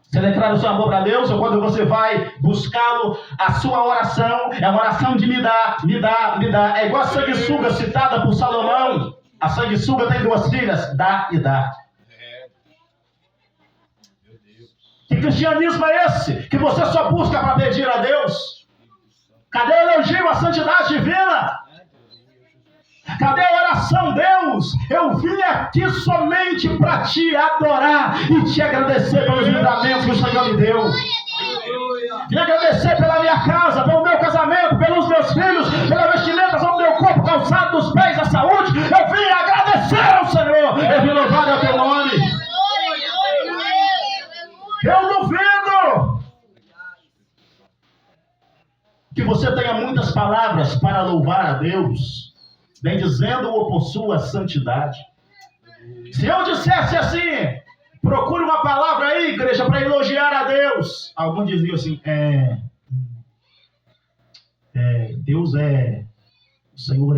Você declara o seu amor para Deus, ou quando você vai buscá-lo, a sua oração é uma oração de me dá, me dá, me dá. É igual a sanguessuga citada por Salomão. A sanguessuga tem 2 filhas, dá e dá. Meu Deus. Que cristianismo é esse? Que você só busca para pedir a Deus? Cadê o elogio à santidade divina? Cadê a oração, Deus? Eu vim aqui somente para te adorar e te agradecer pelos livramentos que o Senhor me deu. Vim agradecer pela minha casa, pelo meu casamento, pelos meus filhos, pela vestimenta sobre o meu corpo, calçado dos pés, a saúde. Eu vim agradecer ao Senhor. Eu vim louvar o teu nome. Eu duvido que você tenha muitas palavras para louvar a Deus, bem dizendo ou por sua santidade. Se eu dissesse assim, procure uma palavra aí, igreja, para elogiar a Deus. Alguns diziam assim, Deus é, o Senhor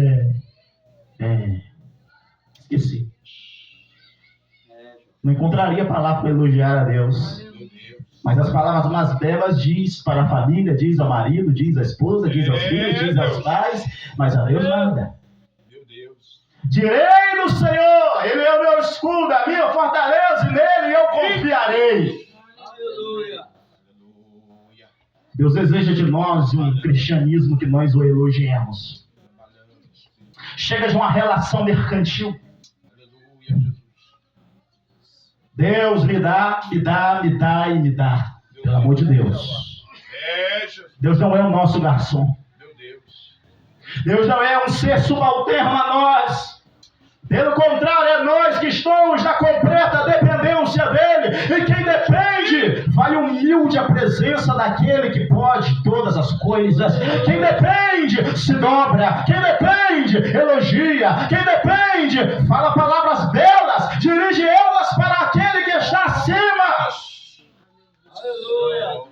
esqueci. Não encontraria palavra para elogiar a Deus. Mas as palavras mais belas diz para a família, diz ao marido, diz à esposa, diz aos filhos, diz aos pais, mas a Deus nada. Direi no Senhor, Ele é o meu escudo, a minha fortaleza, e nele eu confiarei. Aleluia. Deus deseja de nós um cristianismo que nós o elogiemos. Chega de uma relação mercantil. Deus me dá, me dá, me dá e me dá. Pelo amor de Deus. Deus não é o nosso garçom. Deus não é um ser subalterno a nós. Pelo contrário, é nós que estamos na completa dependência dele. E quem depende, vai humilde à presença daquele que pode todas as coisas. Quem depende, se dobra. Quem depende, elogia. Quem depende, fala palavras belas. Dirige elas para aquele que está acima. Aleluia.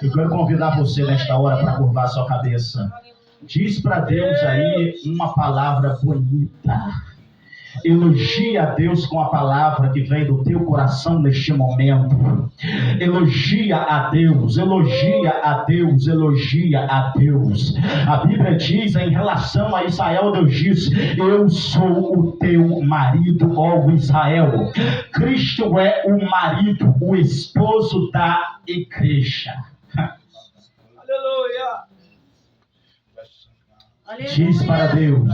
Eu quero convidar você nesta hora para curvar sua cabeça. Diz para Deus aí uma palavra bonita. Elogia a Deus com a palavra que vem do teu coração neste momento. Elogia a Deus, elogia a Deus, elogia a Deus. A Bíblia diz em relação a Israel, Deus diz, eu sou o teu marido, ó Israel. Cristo é o marido, o esposo da igreja. Aleluia. Diz para Deus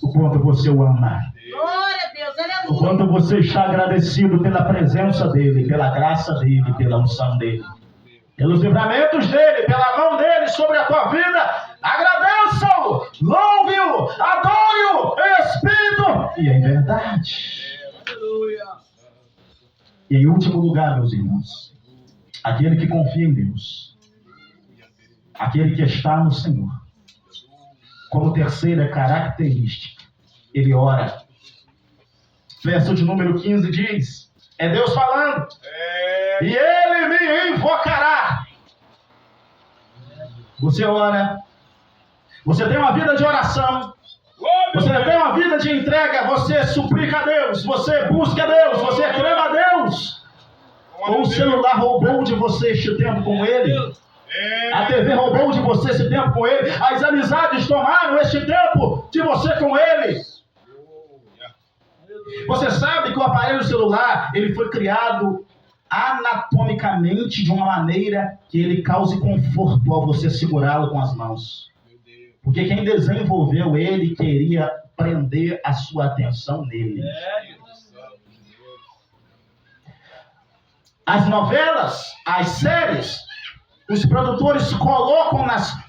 o quanto você o ama. Glória a Deus, O aleluia. quanto você está agradecido pela presença dele, pela graça dele, pela unção dele, pelos livramentos dele, pela mão dele sobre a tua vida. Agradeça-o, louve-o, adore-o em espírito e em verdade. Aleluia. E em último lugar, meus irmãos, aquele que confia em Deus, aquele que está no Senhor, como terceira característica, ele ora. Verso de número 15 diz, é Deus falando, e ele me invocará. Você ora, você tem uma vida de oração, você tem uma vida de entrega, você suplica a Deus, você busca a Deus, você clama a Deus. Ou o celular roubou de você este tempo com ele? A TV roubou de você esse tempo com ele? As amizades tomaram este tempo de você com ele? Você sabe que o aparelho celular, ele foi criado anatomicamente de uma maneira que ele cause conforto ao você segurá-lo com as mãos. Porque quem desenvolveu ele queria prender a sua atenção nele. As novelas, as séries, os produtores colocam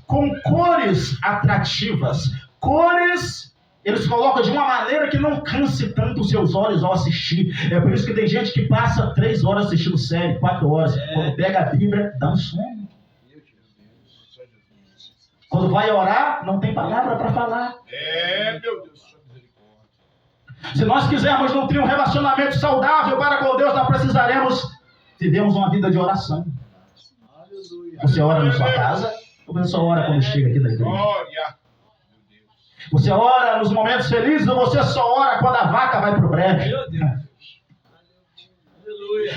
com cores atrativas. Cores, eles colocam de uma maneira que não canse tanto os seus olhos ao assistir. É por isso que tem gente que passa 3 horas assistindo série, 4 horas. Quando pega a Bíblia, dá um sono. Quando vai orar, não tem palavra para falar. Meu Deus, sua misericórdia. Se nós quisermos nutrir um relacionamento saudável para com Deus, nós precisaremos vivermos uma vida de oração. Você ora na sua casa, ou você só ora quando chega aqui na igreja? Glória. Você ora nos momentos felizes, ou você só ora quando a vaca vai para o brejo?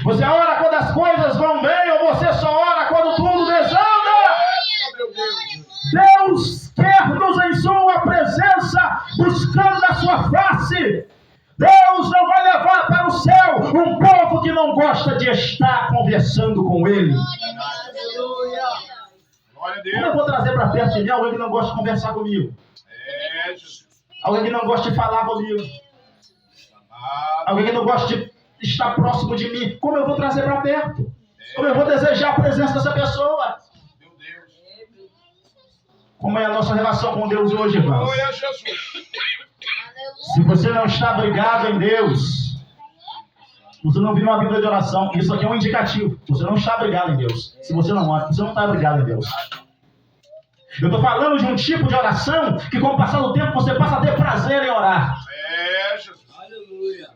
Você ora quando as coisas vão bem, ou você só ora quando tudo desanda? Deus quer-nos em sua presença, buscando a sua face. Deus não vai levar para o céu um povo que não gosta de estar conversando com Ele. Glória a Deus. Como eu vou trazer para perto de mim alguém que não gosta de conversar comigo? Jesus. Alguém que não gosta de falar comigo? Alguém que não gosta de estar próximo de mim? Como eu vou trazer para perto? Como eu vou desejar a presença dessa pessoa? Meu Deus. Como é a nossa relação com Deus hoje, irmãos? Glória a Jesus. Se você não está brigado em Deus, você não viu uma Bíblia de oração. Isso aqui é um indicativo. Você não está brigado em Deus. Se você não ora, você não está brigado em Deus. Eu estou falando de um tipo de oração que, com o passar do tempo, você passa a ter prazer em orar. Jesus. Aleluia.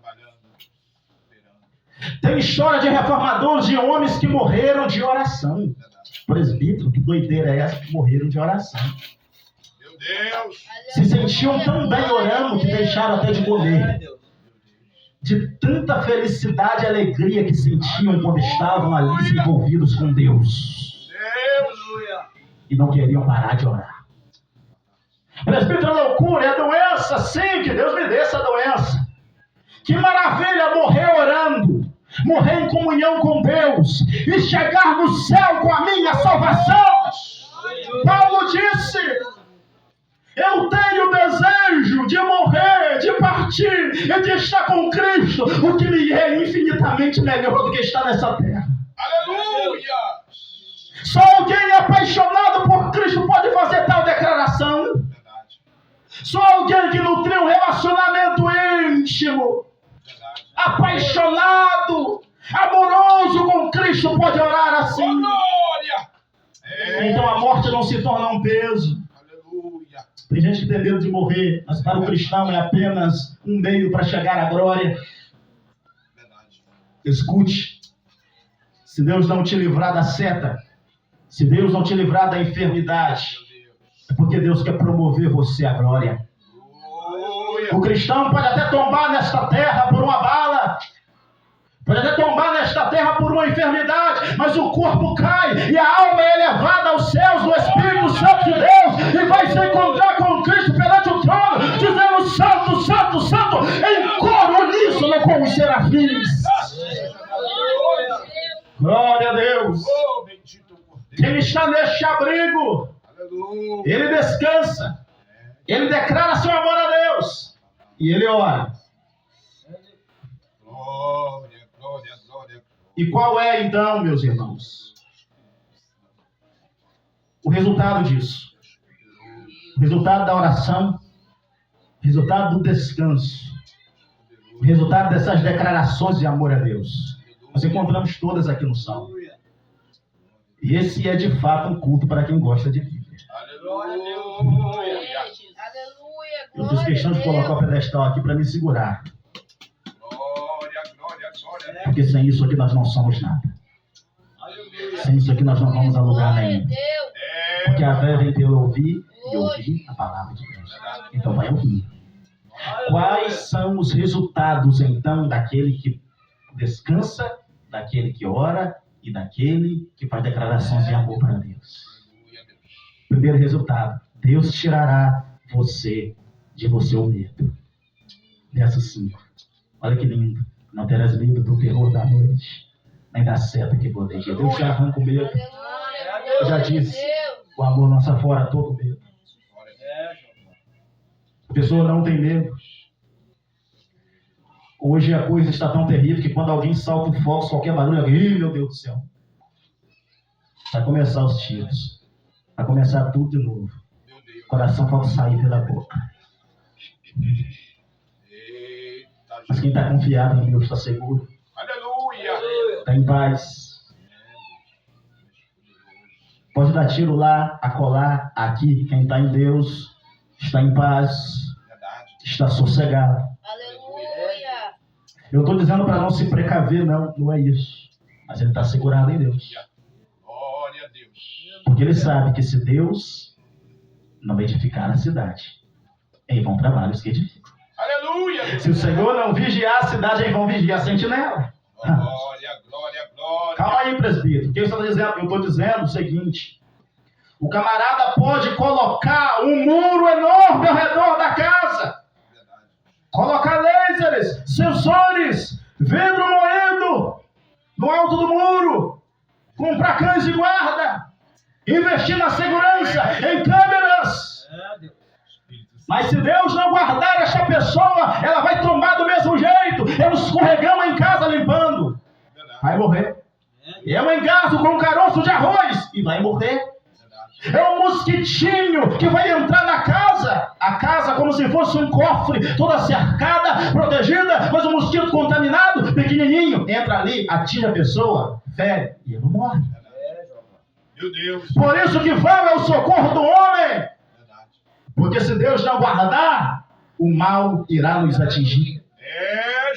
Tem história de reformadores, de homens que morreram de oração. Presbítero, que doideira é essa que morreram de oração? Meu Deus. Se sentiam tão bem orando que deixaram até de comer. De tanta felicidade e alegria que sentiam quando estavam ali envolvidos com Deus. Deus. E não queriam parar de orar. Presbítero, é loucura, é doença, sim, que Deus me dê essa doença. Que maravilha morrer orando, morrer em comunhão com Deus e chegar no céu com a minha salvação. Paulo disse: eu tenho desejo de morrer, de partir e de estar com Cristo, o que me é infinitamente melhor do que estar nessa terra. Aleluia. Só alguém apaixonado por Cristo pode fazer tal declaração. Verdade. Só alguém que nutriu um relacionamento íntimo, apaixonado, amoroso com Cristo pode orar assim. Glória. Então a morte não se torna um peso. Aleluia. Tem gente que tem medo de morrer, mas para o cristão é apenas um meio para chegar à glória. Verdade. Escute, se Deus não te livrar da seta, se Deus não te livrar da enfermidade, Meu Deus. é porque Deus quer promover você à glória. Glória. O cristão pode até tombar nesta terra por uma bala, pode até tombar nesta terra por uma enfermidade, mas o corpo cai e a alma é elevada aos céus do Espírito Santo de Deus e vai se encontrar com Cristo perante o trono, dizendo: Santo, Santo, Santo, em coro uníssono com os serafins. Glória a Deus. Oh, bendito Cordeiro. Quem está neste abrigo, Aleluia. ele descansa, ele declara seu amor a Deus e ele ora. Glória, glória, glória. E qual é então, meus irmãos, o resultado disso? O resultado da oração, o resultado do descanso, o resultado dessas declarações de amor a Deus. Nós encontramos todas aqui no Salmo. E esse é de fato um culto para quem gosta de Bíblia. Aleluia. Aleluia. Eu fiz questão de colocar o pedestal aqui para me segurar, Glória, glória, glória. porque sem isso aqui nós não somos nada. Sem isso aqui nós não vamos a lugar nenhum. Porque a fé vem pelo ouvir e ouvir a palavra de Deus. Então vai ouvir. Quais são os resultados então daquele que descansa, daquele que ora e daquele que faz declarações de amor para Deus? Primeiro resultado: Deus tirará você de você o medo. Verso 5. Olha que lindo. Não terás medo do terror da noite, nem da seta que bodeja. Deus já arranca o medo. Eu já disse, o amor lança fora todo medo. A pessoa não tem medo. Hoje a coisa está tão terrível que quando alguém salta um fogo, qualquer barulho, ih, meu Deus do céu. Vai começar os tiros. Vai começar tudo de novo. Meu Deus. O coração pode sair pela boca. Eita, Mas quem está confiado em Deus está seguro. Aleluia. Está em paz. Pode dar tiro lá, acolá, aqui. Quem está em Deus está em paz, Verdade. está sossegado. Aleluia. Eu estou dizendo para não se precaver, não é isso. Mas ele está segurado em Deus. Glória a Deus. Porque ele sabe que se Deus não edificar a cidade, em vão trabalhos que edificam. Aleluia. Se o Senhor não vigiar a cidade, em vão vigiar a sentinela. Glória, glória, glória. Calma aí, presbítero. O que eu estou dizendo? O seguinte: o camarada pode colocar um muro enorme ao redor da casa, Verdade. colocar lasers, sensores, vidro moendo no alto do muro, comprar cães de guarda, investir na segurança, em câmeras. Mas se Deus não guardar essa pessoa, ela vai tombar do mesmo jeito. É um escorregão em casa limpando. Verdade. Vai morrer. É um engasgo com um caroço de arroz e vai morrer. Verdade. É um mosquitinho que vai entrar na casa. A casa como se fosse um cofre, toda cercada, protegida, mas um mosquito contaminado, pequenininho, entra ali, atinge a pessoa, fere e ele morre. Meu Deus. Por isso que vale ao socorro do homem. Verdade. Porque se Deus não guardar, o mal irá nos atingir.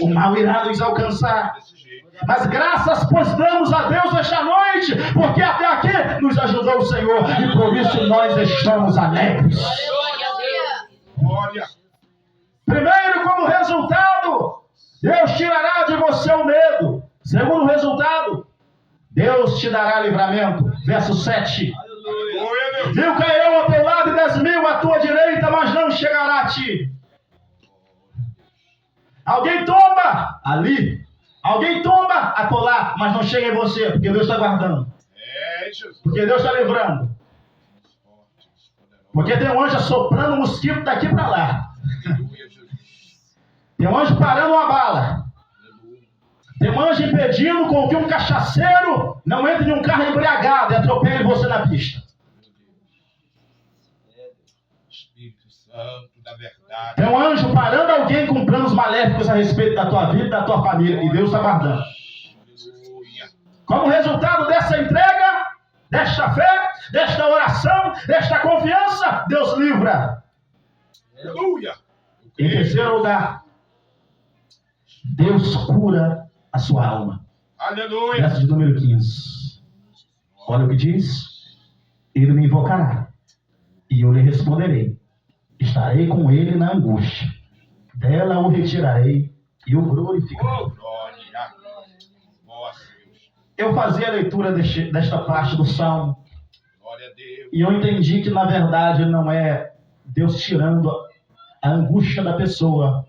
O mal irá nos alcançar. Desse jeito. Mas graças pois damos a Deus esta noite, porque até aqui nos ajudou o Senhor, e por isso nós estamos alegres. Aleluia. Glória. Primeiro, como resultado, Deus tirará de você o medo. Segundo resultado, Deus te dará livramento. Verso 7. Aleluia. Glória a Deus. 1000 cairão ao teu lado e 10.000 à tua direita, mas não chegará a ti. Alguém tomba ali. Alguém tomba acolá, mas não chega em você, porque Deus está guardando. Jesus. Porque Deus está livrando. Porque tem um anjo soprando mosquito daqui para lá. Aleluia, Jesus. Tem um anjo parando uma bala. Aleluia. Tem um anjo impedindo com que um cachaceiro não entre em um carro embriagado e atropele você na pista. Meu Deus. Espírito Santo da verdade. Tem um anjo parando alguém com planos maléficos a respeito da tua vida e da tua família. E Deus está guardando. Aleluia. Como resultado dessa entrega, desta fé, desta oração, desta confiança, Deus livra. Aleluia. Em terceiro lugar, Deus cura a sua alma. Aleluia. Verso de número 15. Olha o que diz. Ele me invocará, e eu lhe responderei. Estarei com ele na angústia. Dela o retirarei e o glorificarei. Oh, glória. Nossa, Deus. Eu fazia a leitura desta parte do Salmo, Glória a Deus. e eu entendi que, na verdade, não é Deus tirando a angústia da pessoa,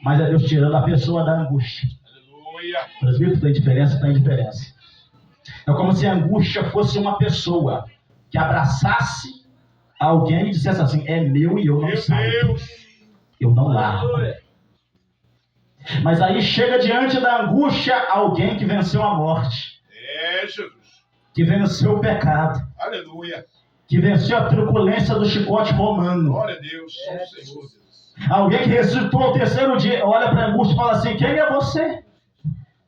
mas é Deus tirando a pessoa da angústia. Aleluia. Presbítero, tem diferença? Tem diferença. É como se a angústia fosse uma pessoa que abraçasse alguém e dissesse assim: é meu e eu não Meu saio, Deus. eu não largo. Aleluia. Mas aí chega diante da angústia alguém que venceu a morte, Jesus. que venceu o pecado, Aleluia. que venceu a truculência do chicote romano. Glória a Deus. Só o Senhor, Deus. Alguém que ressuscitou ao terceiro dia, olha para a angústia e fala assim: quem é você?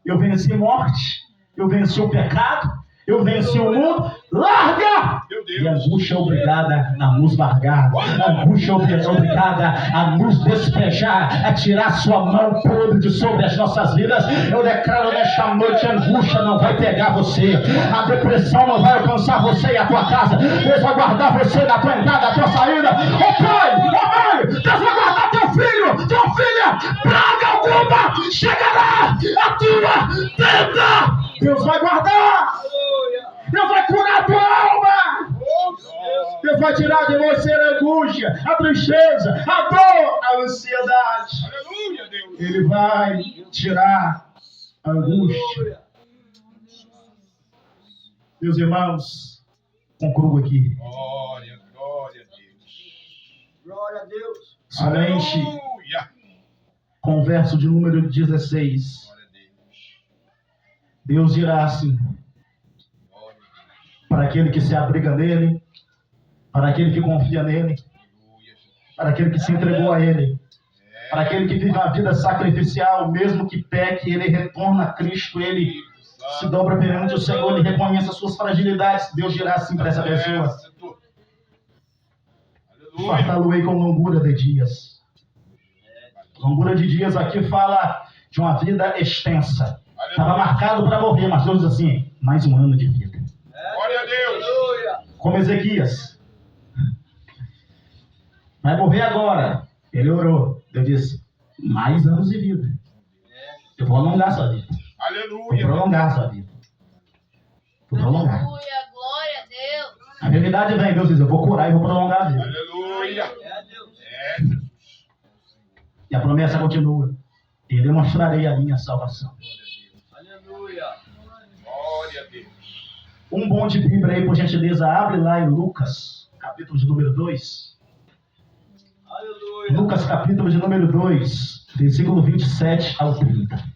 Eu venci morte, eu venci o pecado, eu venci o mundo, larga! Meu E a Deus. angústia é obrigada a nos largar, a angústia é obrigada a nos despejar, a tirar sua mão podre de sobre as nossas vidas. Eu declaro nesta noite: a angústia não vai pegar você, a depressão não vai alcançar você e a tua casa. Deus vai guardar você da tua entrada, da tua saída. Ô pai, Deus vai guardar teu filho, tua filha, praga alguma chegará a tua tenda. Deus vai guardar, Aleluia. Deus vai curar a tua alma. Oh, glória. Deus vai tirar de você a angústia, a tristeza, a dor, a ansiedade. Aleluia, Deus. Ele vai tirar a angústia. Aleluia. Meus irmãos, concluo aqui. Glória, glória a Deus. Glória a Deus. Somente Aleluia. com o verso de número 16. Glória a Deus. Deus dirá assim, Glória a Deus. para aquele que se abriga nele, para aquele que confia nele, Aleluia, Jesus. para aquele que se entregou a ele, para aquele que vive uma vida sacrificial, mesmo que peque, ele retorna a Cristo, ele se dobra perante o Senhor, ele reconhece as suas fragilidades. Deus dirá assim para essa pessoa: Aleluia. fartá-lo-ei com longura de dias. Longura de dias aqui fala de uma vida extensa. Estava marcado para morrer, mas Deus diz assim: mais um ano de vida. Glória a Deus. Aleluia. Como Ezequias. Vai morrer agora. Ele orou. Deus disse: mais anos de vida. Eu vou alongar sua vida. Vou Aleluia. prolongar sua vida. Vou prolongar. Aleluia, glória a Deus. A enfermidade vem, Deus diz: eu vou curar e vou prolongar a vida. Aleluia. É Deus. É, Jesus. E a promessa continua: e demonstrarei a minha salvação. Aleluia. Glória a Deus. Um bom de Bíblia aí, por gentileza, abre lá em Lucas, capítulo de número 2. Aleluia. Lucas, capítulo de número 2, versículo 27 ao 30.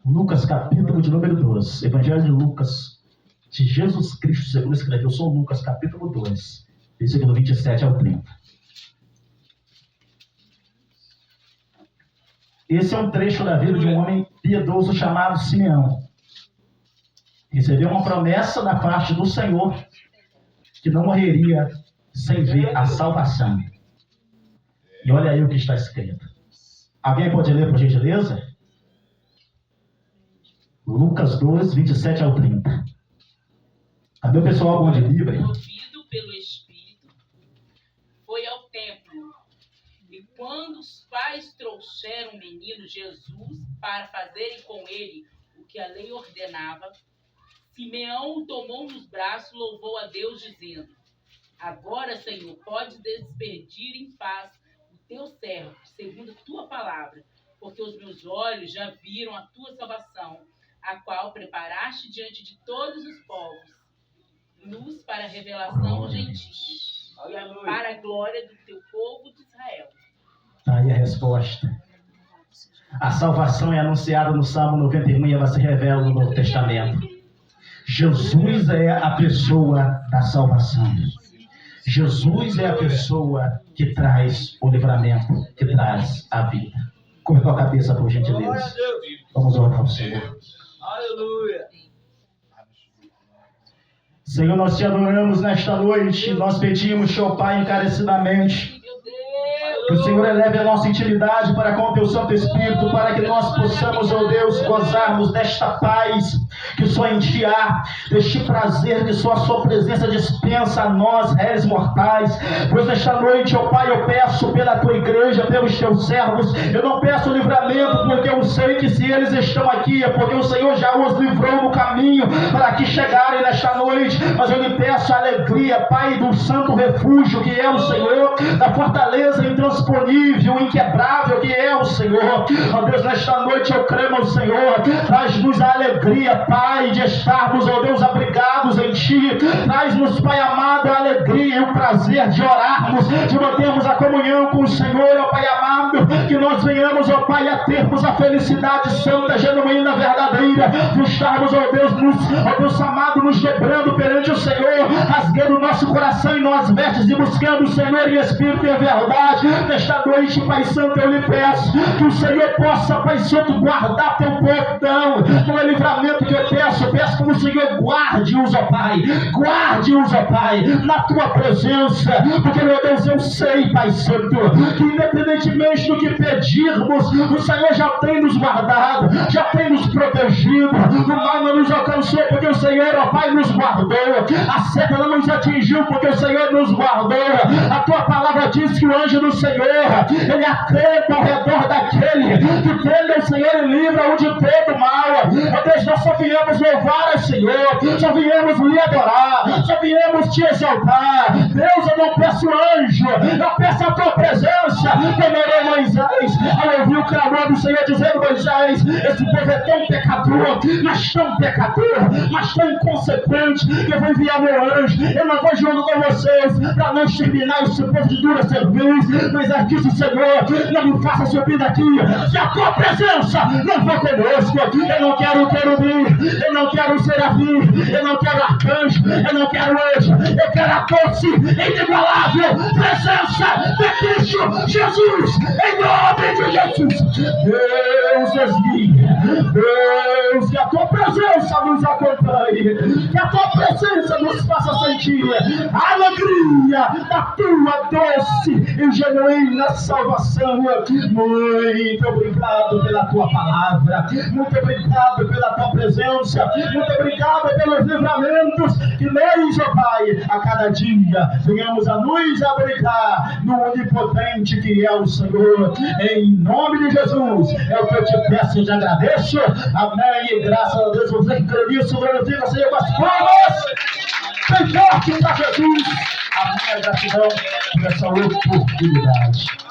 Lucas, capítulo de número 2. Evangelho de Lucas, de Jesus Cristo, segundo escreveu São Lucas, capítulo 2, versículo 27 ao 30. Esse é um trecho da vida de um homem piedoso chamado Simeão. Recebeu uma promessa da parte do Senhor que não morreria sem ver a salvação. E olha aí o que está escrito. Alguém pode ler, por gentileza? Lucas 2, 27 ao 30. Cadê o pessoal bom de Bíblia? Movido pelo Espírito, foi ao templo. E quando os pais trouxeram o menino Jesus para fazerem com ele o que a lei ordenava, Simeão o tomou nos braços e louvou a Deus, dizendo: agora, Senhor, pode despedir em paz o teu servo, segundo a tua palavra, porque os meus olhos já viram a tua salvação, a qual preparaste diante de todos os povos, luz para a revelação dos gentios, e para a glória do teu povo de Israel. Está aí a resposta. A salvação é anunciada no Salmo 91 e ela se revela no Novo Testamento. Jesus é a pessoa da salvação. Jesus é a pessoa que traz o livramento, que traz a vida. Curva a cabeça, por Glória a gentileza. Deus. Vamos orar ao Senhor. Aleluia. Senhor, nós te adoramos nesta noite. Nós pedimos, Senhor Pai, encarecidamente, Meu Deus! que o Senhor eleve a nossa intimidade para com o teu Santo Espírito, para que nós possamos, ó Deus, gozarmos desta paz que só em ti há, deste prazer que só a sua presença dispensa a nós, réis mortais. Pois nesta noite, ó Pai, eu peço pela tua igreja, pelos teus servos, eu não peço livramento, porque eu sei que se eles estão aqui, é porque o Senhor já os livrou no caminho para que chegarem nesta noite, mas eu lhe peço a alegria, Pai, do santo refúgio que é o Senhor, da fortaleza intransponível, inquebrável que é o Senhor. Ó Deus, nesta noite eu creio no Senhor, traz-nos a alegria, Pai, de estarmos, ó Deus, abrigados em Ti. Traz-nos, Pai amado, a alegria e o prazer de orarmos, de mantermos a comunhão com o Senhor, ó Pai amado, que nós venhamos, ó Pai, a termos a felicidade santa, genuína, verdadeira, de estarmos, ó Deus amado, nos dobrando perante o Senhor, rasgando o nosso coração e nós vestes e buscando o Senhor em espírito e em verdade. Nesta noite, Pai Santo, eu lhe peço que o Senhor possa, Pai Santo, guardar teu povo. Não é livramento que eu peço que o Senhor guarde-os, ó Pai, guarde-os, ó Pai, na tua presença, porque, meu Deus, eu sei, Pai Santo, que independentemente do que pedirmos, o Senhor já tem nos guardado, já tem nos protegido, o mal não nos alcançou, porque o Senhor, ó Pai, nos guardou, a seta não nos atingiu, porque o Senhor nos guardou. A tua palavra diz que o anjo do Senhor, ele acampa ao redor daquele que teme ao Senhor e livra-o de todo mal. Ó Deus, nós só viemos louvar ao Senhor, só viemos lhe adorar, só viemos te exaltar. Deus, eu não peço anjo, eu peço a tua presença. Como Moisés, ao ouvir o clamor do Senhor dizendo: Moisés, esse povo é tão pecador, mas tão pecador, mas tão inconsequente, que eu vou enviar meu anjo. Eu não vou junto com vocês para não exterminar esse povo de dura serviço. Mas aqui, Senhor, não me faça subir daqui se a tua presença não for conosco. Eu não quero querubim, eu não quero serafim, eu não quero arcanjo, eu não quero anjo, eu quero a doce, inigualável presença de Cristo Jesus, em nome de Jesus. Deus nos guie, Deus, que a tua presença nos acompanhe, que a tua presença nos faça sentir a alegria da tua doce e genuína salvação. Muito obrigado pela tua palavra, muito obrigado pela tua presença, muito obrigado pelos livramentos que nós, ó Pai, a cada dia venhamos a nos abrigar no onipotente que é o Senhor. Em nome de Jesus é o que eu te peço e te agradeço. Amém. E graças a Deus, você que crê nisso, glorifica o Senhor com as palmas bem forte para Jesus. Amém. Gratidão por essa oportunidade.